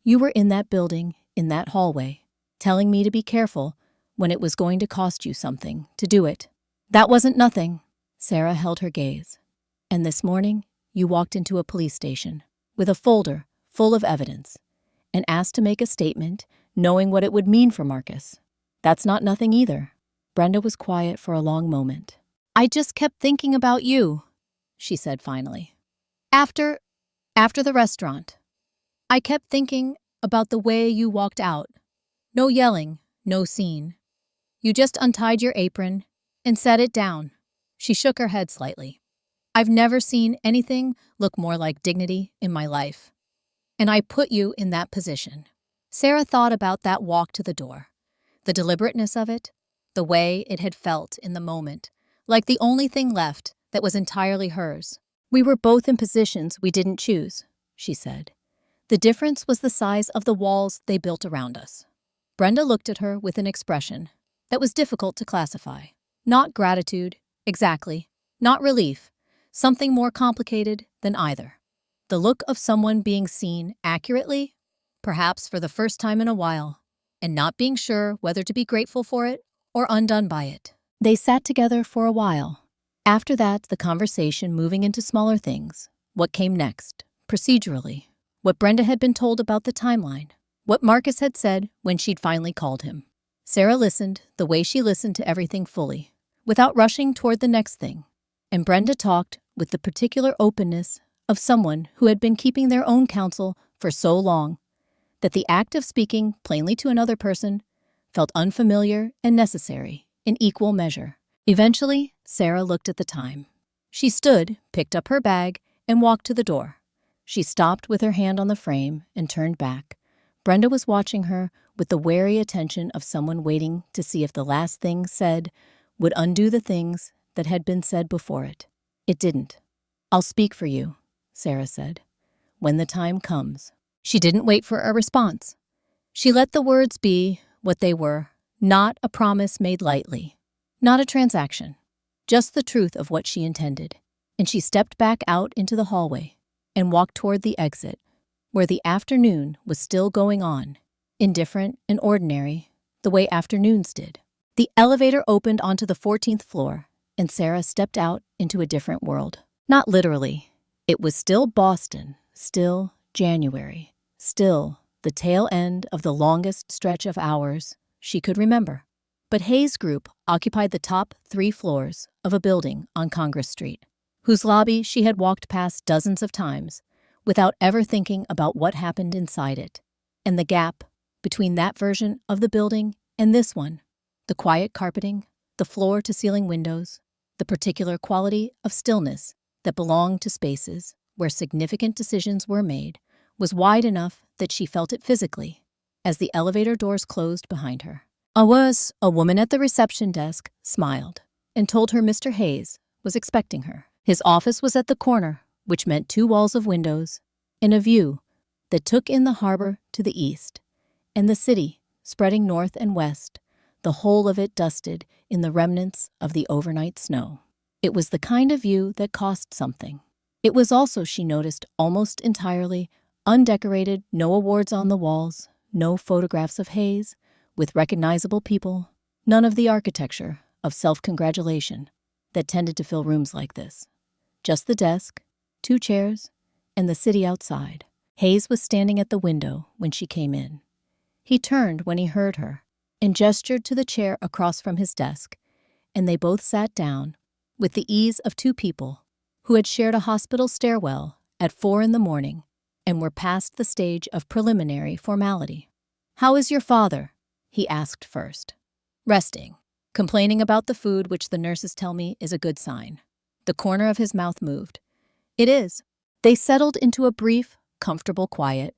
Speaker 1: "You were in that building, in that hallway, telling me to be careful when it was going to cost you something to do it. That wasn't nothing." Sarah held her gaze. "And this morning, you walked into a police station with a folder full of evidence, and asked to make a statement, knowing what it would mean for Marcus. That's not nothing either. Brenda was quiet for a long moment. I just kept thinking about you, she said finally. After the restaurant, I kept thinking about the way you walked out. No yelling, no scene. You just untied your apron and set it down. She shook her head slightly. I've never seen anything look more like dignity in my life. And I put you in that position. Sarah thought about that walk to the door, the deliberateness of it, the way it had felt in the moment, like the only thing left that was entirely hers. We were both in positions we didn't choose, she said. The difference was the size of the walls they built around us. Brenda looked at her with an expression that was difficult to classify. Not gratitude, exactly. Not relief. Something more complicated than either. The look of someone being seen accurately, perhaps for the first time in a while, and not being sure whether to be grateful for it or undone by it. They sat together for a while. After that, the conversation moving into smaller things. What came next, procedurally. What Brenda had been told about the timeline. What Marcus had said when she'd finally called him. Sarah listened the way she listened to everything fully, without rushing toward the next thing. And Brenda talked with the particular openness of someone who had been keeping their own counsel for so long that the act of speaking plainly to another person felt unfamiliar and necessary in equal measure. Eventually, Sarah looked at the time. She stood, picked up her bag, and walked to the door. She stopped with her hand on the frame and turned back. Brenda was watching her with the wary attention of someone waiting to see if the last thing said would undo the things that had been said before it. It didn't. I'll speak for you, Sarah said, when the time comes. She didn't wait for a response. She let the words be what they were, not a promise made lightly, not a transaction, just the truth of what she intended. And she stepped back out into the hallway and walked toward the exit, where the afternoon was still going on, indifferent and ordinary, the way afternoons did. The elevator opened onto the 14th floor, and Sarah stepped out into a different world. Not literally. It was still Boston, still January, still the tail end of the longest stretch of hours she could remember. But Hayes Group occupied the top 3 floors of a building on Congress Street, whose lobby she had walked past dozens of times without ever thinking about what happened inside it, and the gap between that version of the building and this one, the quiet carpeting, the floor-to-ceiling windows, the particular quality of stillness that belonged to spaces where significant decisions were made, was wide enough that she felt it physically as the elevator doors closed behind her. A woman at the reception desk smiled and told her Mr. Hayes was expecting her. His office was at the corner, which meant 2 walls of windows and a view that took in the harbor to the east and the city spreading north and west, the whole of it dusted in the remnants of the overnight snow. It was the kind of view that cost something. It was also, she noticed, almost entirely undecorated, no awards on the walls, no photographs of Hayes with recognizable people, none of the architecture of self-congratulation that tended to fill rooms like this. Just the desk, 2 chairs, and the city outside. Hayes was standing at the window when she came in. He turned when he heard her and gestured to the chair across from his desk, and they both sat down with the ease of 2 people who had shared a hospital stairwell at 4 in the morning and were past the stage of preliminary formality. "How is your father?" he asked first. "Resting. Complaining about the food, which the nurses tell me is a good sign." The corner of his mouth moved. "It is." They settled into a brief, comfortable quiet,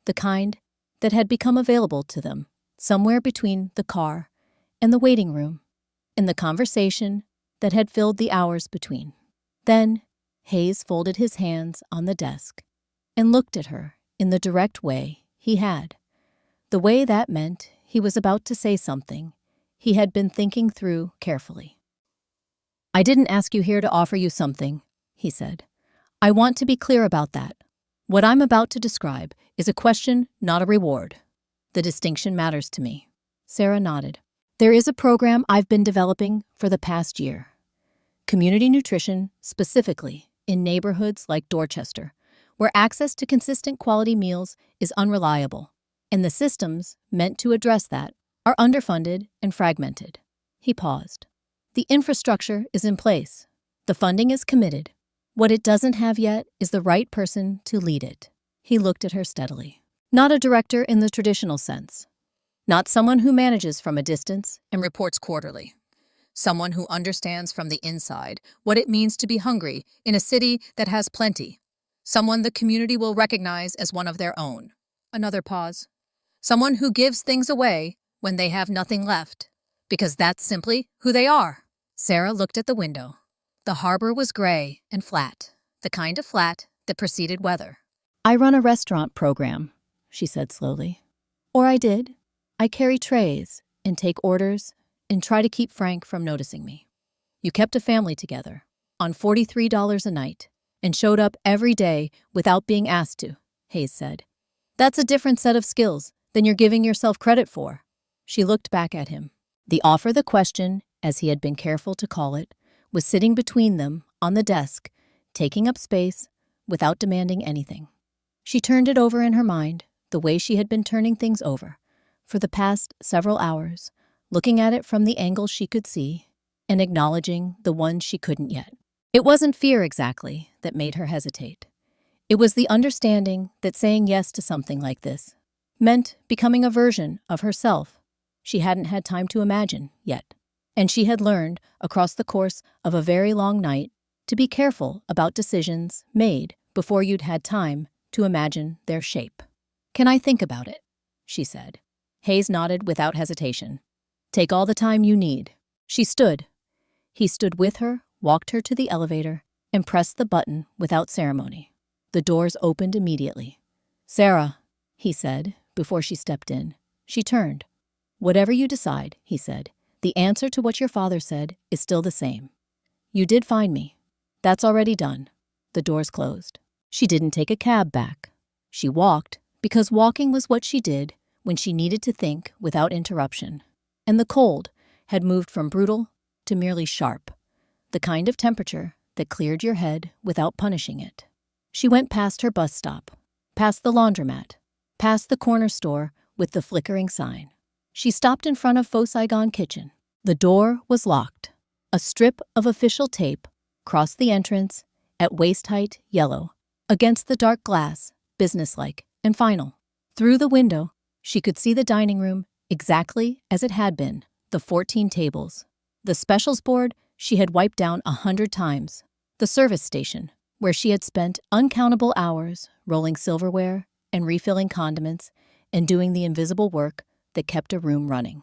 Speaker 1: the kind that had become available to them somewhere between the car and the waiting room, and the conversation that had filled the hours between. Then Hayes folded his hands on the desk and looked at her in the direct way he had, the way that meant he was about to say something he had been thinking through carefully. "I didn't ask you here to offer you something," he said. "I want to be clear about that. What I'm about to describe is a question, not a reward. The distinction matters to me." Sarah nodded. "There is a program I've been developing for the past year. Community nutrition, specifically in neighborhoods like Dorchester, where access to consistent quality meals is unreliable, and the systems meant to address that are underfunded and fragmented. He paused. The infrastructure is in place. The funding is committed. What it doesn't have yet is the right person to lead it. He looked at her steadily. Not a director in the traditional sense. Not someone who manages from a distance and reports quarterly. Someone who understands from the inside what it means to be hungry in a city that has plenty. Someone the community will recognize as one of their own. Another pause. Someone who gives things away when they have nothing left, because that's simply who they are. Sarah looked at the window. The harbor was gray and flat, the kind of flat that preceded weather. I run a restaurant program, she said slowly. Or I did. I carry trays and take orders and try to keep Frank from noticing me. You kept a family together on $43 a night and showed up every day without being asked to, Hayes said. That's a different set of skills than you're giving yourself credit for. She looked back at him. The offer, the question, as he had been careful to call it, was sitting between them on the desk, taking up space without demanding anything. She turned it over in her mind, the way she had been turning things over, for the past several hours, looking at it from the angles she could see and acknowledging the ones she couldn't yet. It wasn't fear exactly that made her hesitate. It was the understanding that saying yes to something like this meant becoming a version of herself she hadn't had time to imagine yet. And she had learned, across the course of a very long night, to be careful about decisions made before you'd had time to imagine their shape. Can I think about it? She said. Hayes nodded without hesitation. Take all the time you need. She stood. He stood with her, walked her to the elevator, and pressed the button without ceremony. The doors opened immediately. Sarah, he said, before she stepped in. She turned. Whatever you decide, he said, the answer to what your father said is still the same. You did find me. That's already done. The doors closed. She didn't take a cab back. She walked, because walking was what she did when she needed to think without interruption. And the cold had moved from brutal to merely sharp, the kind of temperature that cleared your head without punishing it. She went past her bus stop, past the laundromat, past the corner store with the flickering sign. She stopped in front of Faux Saigon Kitchen. The door was locked. A strip of official tape crossed the entrance at waist-height yellow, against the dark glass, businesslike and final. Through the window, she could see the dining room exactly as it had been, the 14 tables. The specials board she had wiped down 100 times. The service station, where she had spent uncountable hours rolling silverware and refilling condiments and doing the invisible work that kept a room running.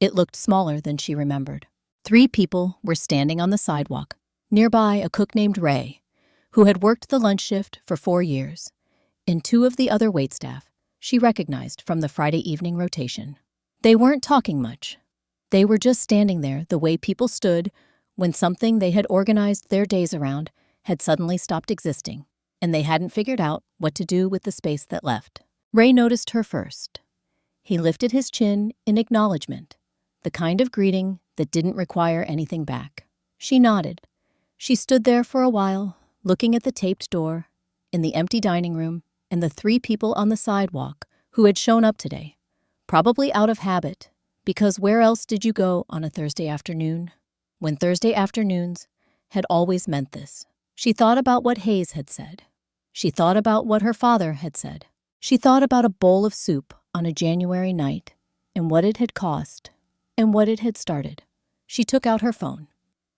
Speaker 1: It looked smaller than she remembered. 3 people were standing on the sidewalk. Nearby, a cook named Ray, who had worked the lunch shift for 4 years, and 2 of the other waitstaff she recognized from the Friday evening rotation. They weren't talking much. They were just standing there the way people stood when something they had organized their days around had suddenly stopped existing, and they hadn't figured out what to do with the space that left. Ray noticed her first. He lifted his chin in acknowledgement, the kind of greeting that didn't require anything back. She nodded. She stood there for a while, looking at the taped door, in the empty dining room, and the 3 people on the sidewalk who had shown up today, probably out of habit, because where else did you go on a Thursday afternoon? When Thursday afternoons had always meant this. She thought about what Hayes had said. She thought about what her father had said. She thought about a bowl of soup on a January night, and what it had cost, and what it had started. She took out her phone.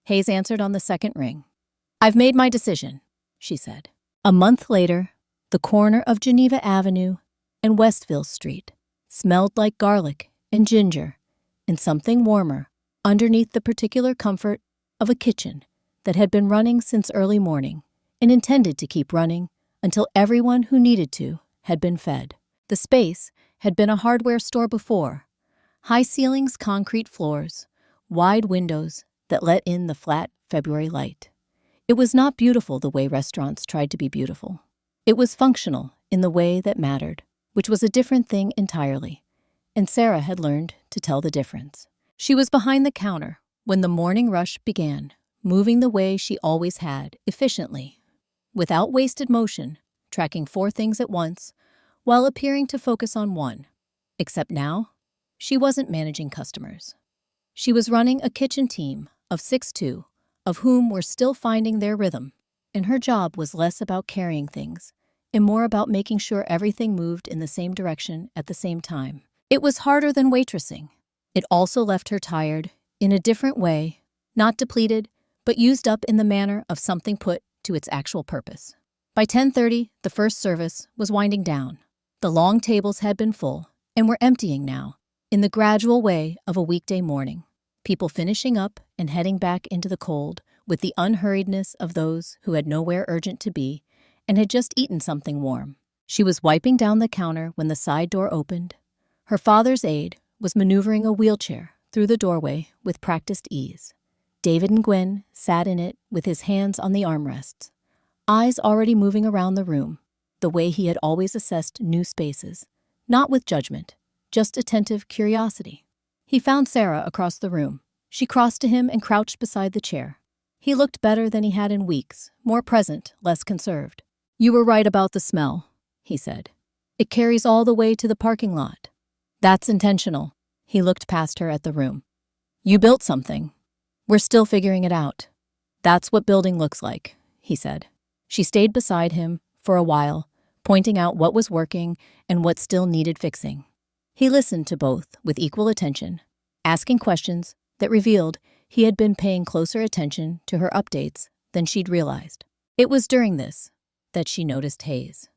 Speaker 1: Hayes answered on the second ring. I've made my decision, she said. A month later, the corner of Geneva Avenue and Westville Street smelled like garlic and ginger and something warmer underneath the particular comfort of a kitchen that had been running since early morning and intended to keep running until everyone who needed to had been fed. The space had been a hardware store before. High ceilings, concrete floors, wide windows that let in the flat February light. It was not beautiful the way restaurants tried to be beautiful. It was functional in the way that mattered, which was a different thing entirely, and Sarah had learned to tell the difference. She was behind the counter when the morning rush began, moving the way she always had, efficiently, without wasted motion, tracking 4 things at once, while appearing to focus on one. Except now, she wasn't managing customers. She was running a kitchen team of 6 of whom were still finding their rhythm, and her job was less about carrying things and more about making sure everything moved in the same direction at the same time. It was harder than waitressing. It also left her tired, in a different way, not depleted, but used up in the manner of something put to its actual purpose. By 10:30, the first service was winding down. The long tables had been full and were emptying now, in the gradual way of a weekday morning, people finishing up and heading back into the cold with the unhurriedness of those who had nowhere urgent to be and had just eaten something warm. She was wiping down the counter when the side door opened. Her father's aide was maneuvering a wheelchair through the doorway with practiced ease. David Nguyen sat in it with his hands on the armrests, eyes already moving around the room, the way he had always assessed new spaces, not with judgment, just attentive curiosity. He found Sarah across the room. She crossed to him and crouched beside the chair. He looked better than he had in weeks, more present, less conserved. "You were right about the smell," he said. "It carries all the way to the parking lot." "That's intentional." He looked past her at the room. "You built something. We're still figuring it out." "That's what building looks like," he said. She stayed beside him for a while, pointing out what was working and what still needed fixing. He listened to both with equal attention, asking questions that revealed he had been paying closer attention to her updates than she'd realized. It was during this that she noticed Hayes.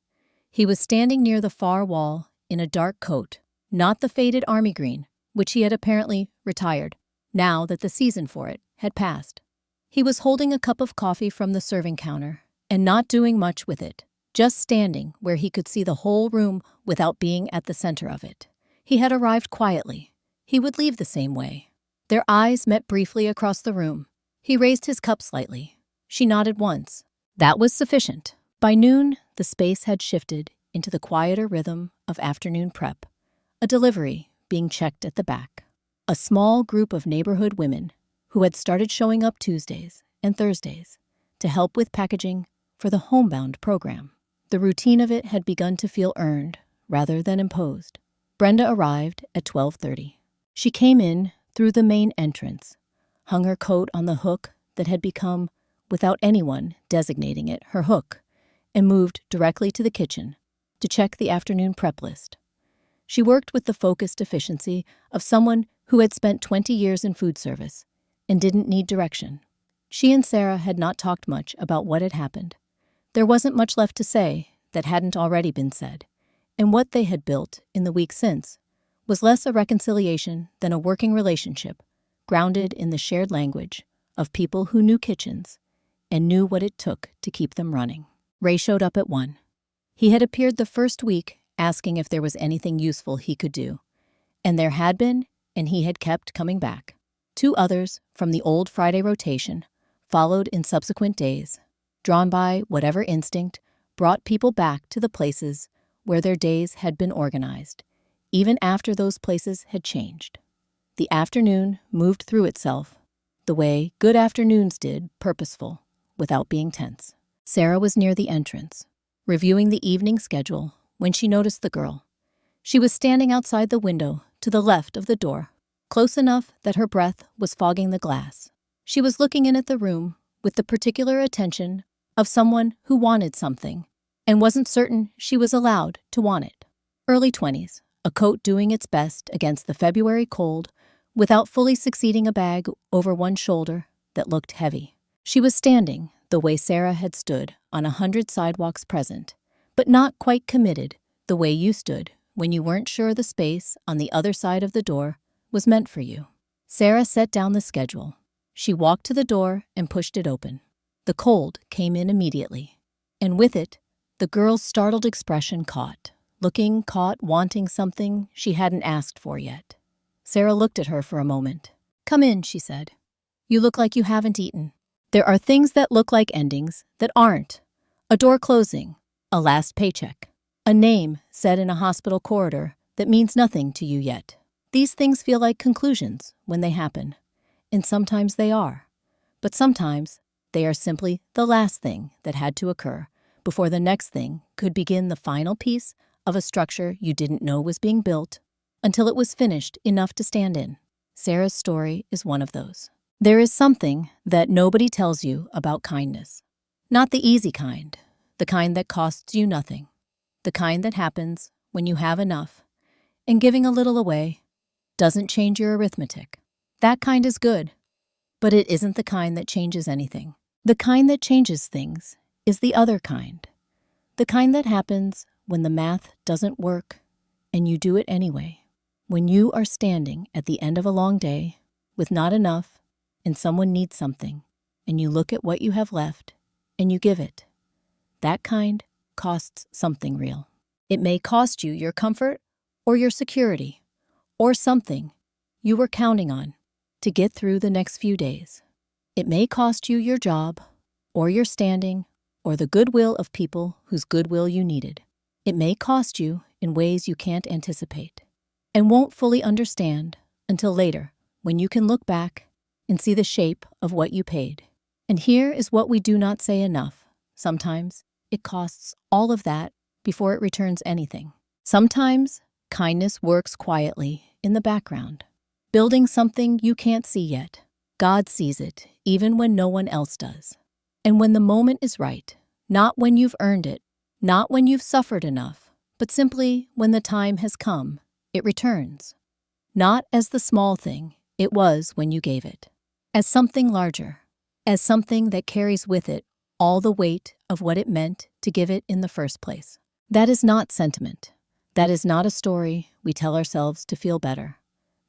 Speaker 1: He was standing near the far wall in a dark coat, not the faded army green, which he had apparently retired, now that the season for it had passed. He was holding a cup of coffee from the serving counter and not doing much with it, just standing where he could see the whole room without being at the center of it. He had arrived quietly. He would leave the same way. Their eyes met briefly across the room. He raised his cup slightly. She nodded once. That was sufficient. By noon, the space had shifted into the quieter rhythm of afternoon prep, a delivery being checked at the back. A small group of neighborhood women who had started showing up Tuesdays and Thursdays to help with packaging for the Homebound program. The routine of it had begun to feel earned rather than imposed. Brenda arrived at 12:30. She came in through the main entrance, hung her coat on the hook that had become, without anyone designating it, her hook, and moved directly to the kitchen to check the afternoon prep list. She worked with the focused efficiency of someone who had spent 20 years in food service and didn't need direction. She and Sarah had not talked much about what had happened. There wasn't much left to say that hadn't already been said, and what they had built in the weeks since was less a reconciliation than a working relationship grounded in the shared language of people who knew kitchens and knew what it took to keep them running. Ray showed up at 1. He had appeared the first week asking if there was anything useful he could do, and there had been, and he had kept coming back. 2 others from the old Friday rotation followed in subsequent days, drawn by whatever instinct brought people back to the places where their days had been organized, even after those places had changed. The afternoon moved through itself, the way good afternoons did, purposeful, without being tense. Sarah was near the entrance, reviewing the evening schedule, when she noticed the girl. She was standing outside the window to the left of the door, close enough that her breath was fogging the glass. She was looking in at the room with the particular attention of someone who wanted something and wasn't certain she was allowed to want it. Early 20s, a coat doing its best against the February cold without fully succeeding, a bag over one shoulder that looked heavy. She was standing the way Sarah had stood on 100 sidewalks present, but not quite committed the way you stood when you weren't sure the space on the other side of the door was meant for you. Sarah set down the schedule. She walked to the door and pushed it open. The cold came in immediately, and with it, the girl's startled expression caught, wanting something she hadn't asked for yet. Sarah looked at her for a moment. "Come in," she said. "You look like you haven't eaten." There are things that look like endings that aren't. A door closing, a last paycheck, a name said in a hospital corridor that means nothing to you yet. These things feel like conclusions when they happen, and sometimes they are. But sometimes they are simply the last thing that had to occur before the next thing could begin the final piece of a structure you didn't know was being built until it was finished enough to stand in. Sarah's story is one of those. There is something that nobody tells you about kindness. Not the easy kind, the kind that costs you nothing, the kind that happens when you have enough, and giving a little away doesn't change your arithmetic. That kind is good, but it isn't the kind that changes anything. The kind that changes things is the other kind, the kind that happens when the math doesn't work and you do it anyway. When you are standing at the end of a long day with not enough and someone needs something, and you look at what you have left and you give it. That kind costs something real. It may cost you your comfort or your security or something you were counting on to get through the next few days. It may cost you your job or your standing or the goodwill of people whose goodwill you needed. It may cost you in ways you can't anticipate and won't fully understand until later when you can look back and see the shape of what you paid. And here is what we do not say enough. Sometimes it costs all of that before it returns anything. Sometimes kindness works quietly in the background, building something you can't see yet. God sees it even when no one else does. And when the moment is right, not when you've earned it, not when you've suffered enough, but simply when the time has come, it returns. Not as the small thing it was when you gave it, as something larger, as something that carries with it all the weight of what it meant to give it in the first place. That is not sentiment. That is not a story we tell ourselves to feel better.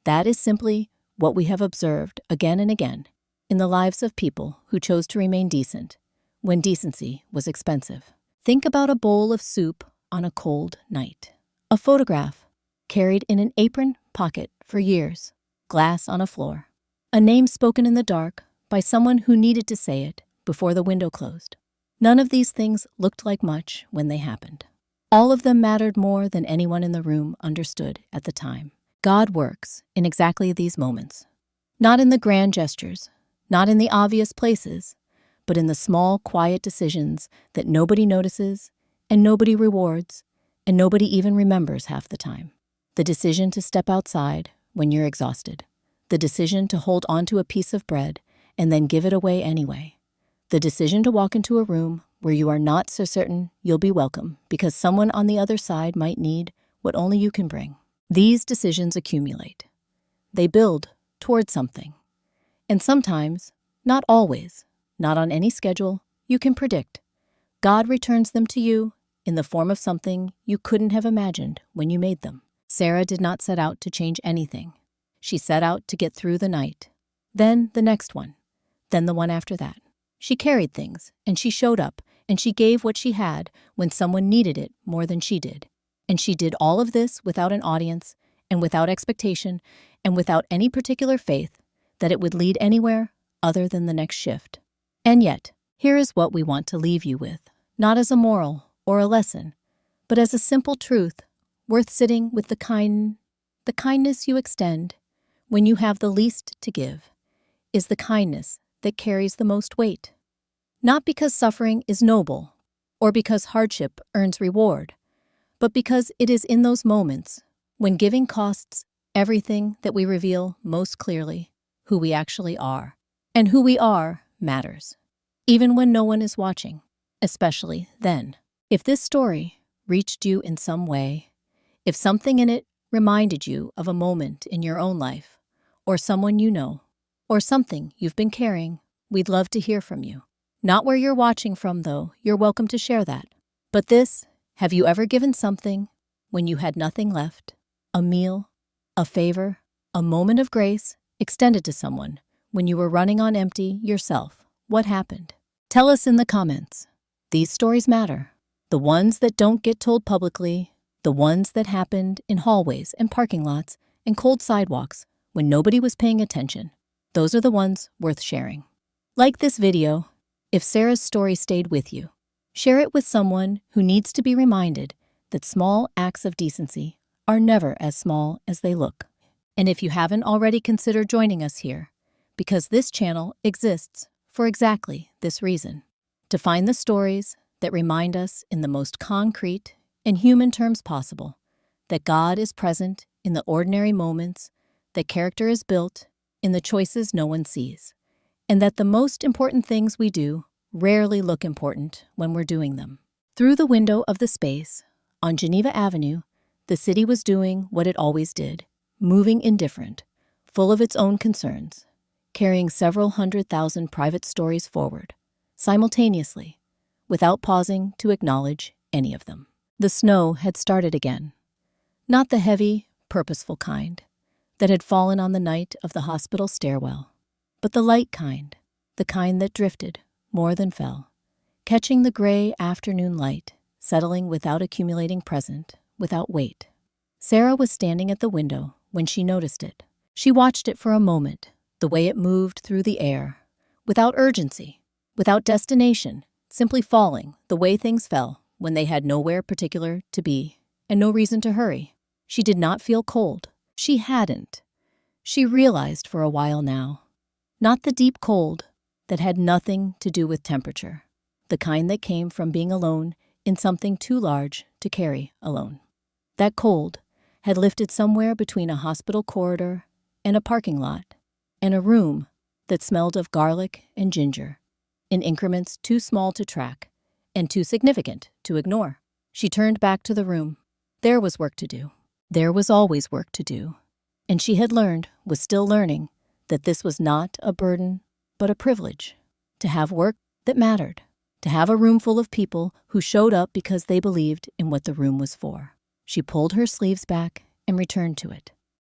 Speaker 1: That is simply what we have observed again and again in the lives of people who chose to remain decent when decency was expensive. Think about a bowl of soup on a cold night, a photograph carried in an apron pocket for years, glass on a floor, a name spoken in the dark by someone who needed to say it before the window closed. None of these things looked like much when they happened. All of them mattered more than anyone in the room understood at the time. God works in exactly these moments. Not in the grand gestures, not in the obvious places, but in the small, quiet decisions that nobody notices and nobody rewards and nobody even remembers half the time. The decision to step outside when you're exhausted. The decision to hold onto a piece of bread and then give it away anyway. The decision to walk into a room where you are not so certain you'll be welcome because someone on the other side might need what only you can bring. These decisions accumulate. They build toward something. And sometimes, not always, not on any schedule, you can predict. God returns them to you in the form of something you couldn't have imagined when you made them. Sarah did not set out to change anything. She set out to get through the night, then the next one, then the one after that. She carried things, and she showed up, and she gave what she had when someone needed it more than she did. And she did all of this without an audience, and without expectation, and without any particular faith that it would lead anywhere other than the next shift. And yet, here is what we want to leave you with, not as a moral or a lesson, but as a simple truth worth sitting with. The kindness you extend when you have the least to give is the kindness that carries the most weight. Not because suffering is noble or because hardship earns reward, but because it is in those moments when giving costs everything that we reveal most clearly who we actually are. And who we are matters, even when no one is watching, especially then. If this story reached you in some way, if something in it reminded you of a moment in your own life, or someone you know, or something you've been carrying, we'd love to hear from you. Not where you're watching from, though. You're welcome to share that. But this, have you ever given something when you had nothing left? A meal, a favor, a moment of grace extended to someone when you were running on empty yourself. What happened? Tell us in the comments. These stories matter. The ones that don't get told publicly, the ones that happened in hallways and parking lots and cold sidewalks when nobody was paying attention. Those are the ones worth sharing. Like this video, if Sarah's story stayed with you, share it with someone who needs to be reminded that small acts of decency are never as small as they look. And if you haven't already considered joining us here, because this channel exists for exactly this reason, to find the stories that remind us in the most concrete and human terms possible that God is present in the ordinary moments, that character is built in the choices no one sees, and that the most important things we do rarely look important when we're doing them. Through the window of the space, on Geneva Avenue, the city was doing what it always did, moving indifferent, full of its own concerns, carrying several 100,000 private stories forward, simultaneously, without pausing to acknowledge any of them. The snow had started again, not the heavy, purposeful kind that had fallen on the night of the hospital stairwell, but the light kind, the kind that drifted more than fell, catching the gray afternoon light, settling without accumulating present, without weight. Sarah was standing at the window when she noticed it. She watched it for a moment, the way it moved through the air, without urgency, without destination, simply falling the way things fell when they had nowhere particular to be and no reason to hurry. She did not feel cold. She hadn't. She realized for a while now. Not the deep cold that had nothing to do with temperature, the kind that came from being alone in something too large to carry alone. That cold had lifted somewhere between a hospital corridor and a parking lot, and a room that smelled of garlic and ginger, in increments too small to track and too significant to ignore. She turned back to the room. There was work to do. There was always work to do. And she had learned, was still learning, that this was not a burden, but a privilege. To have work that mattered. To have a room full of people who showed up because they believed in what the room was for. She pulled her sleeves back and returned to it.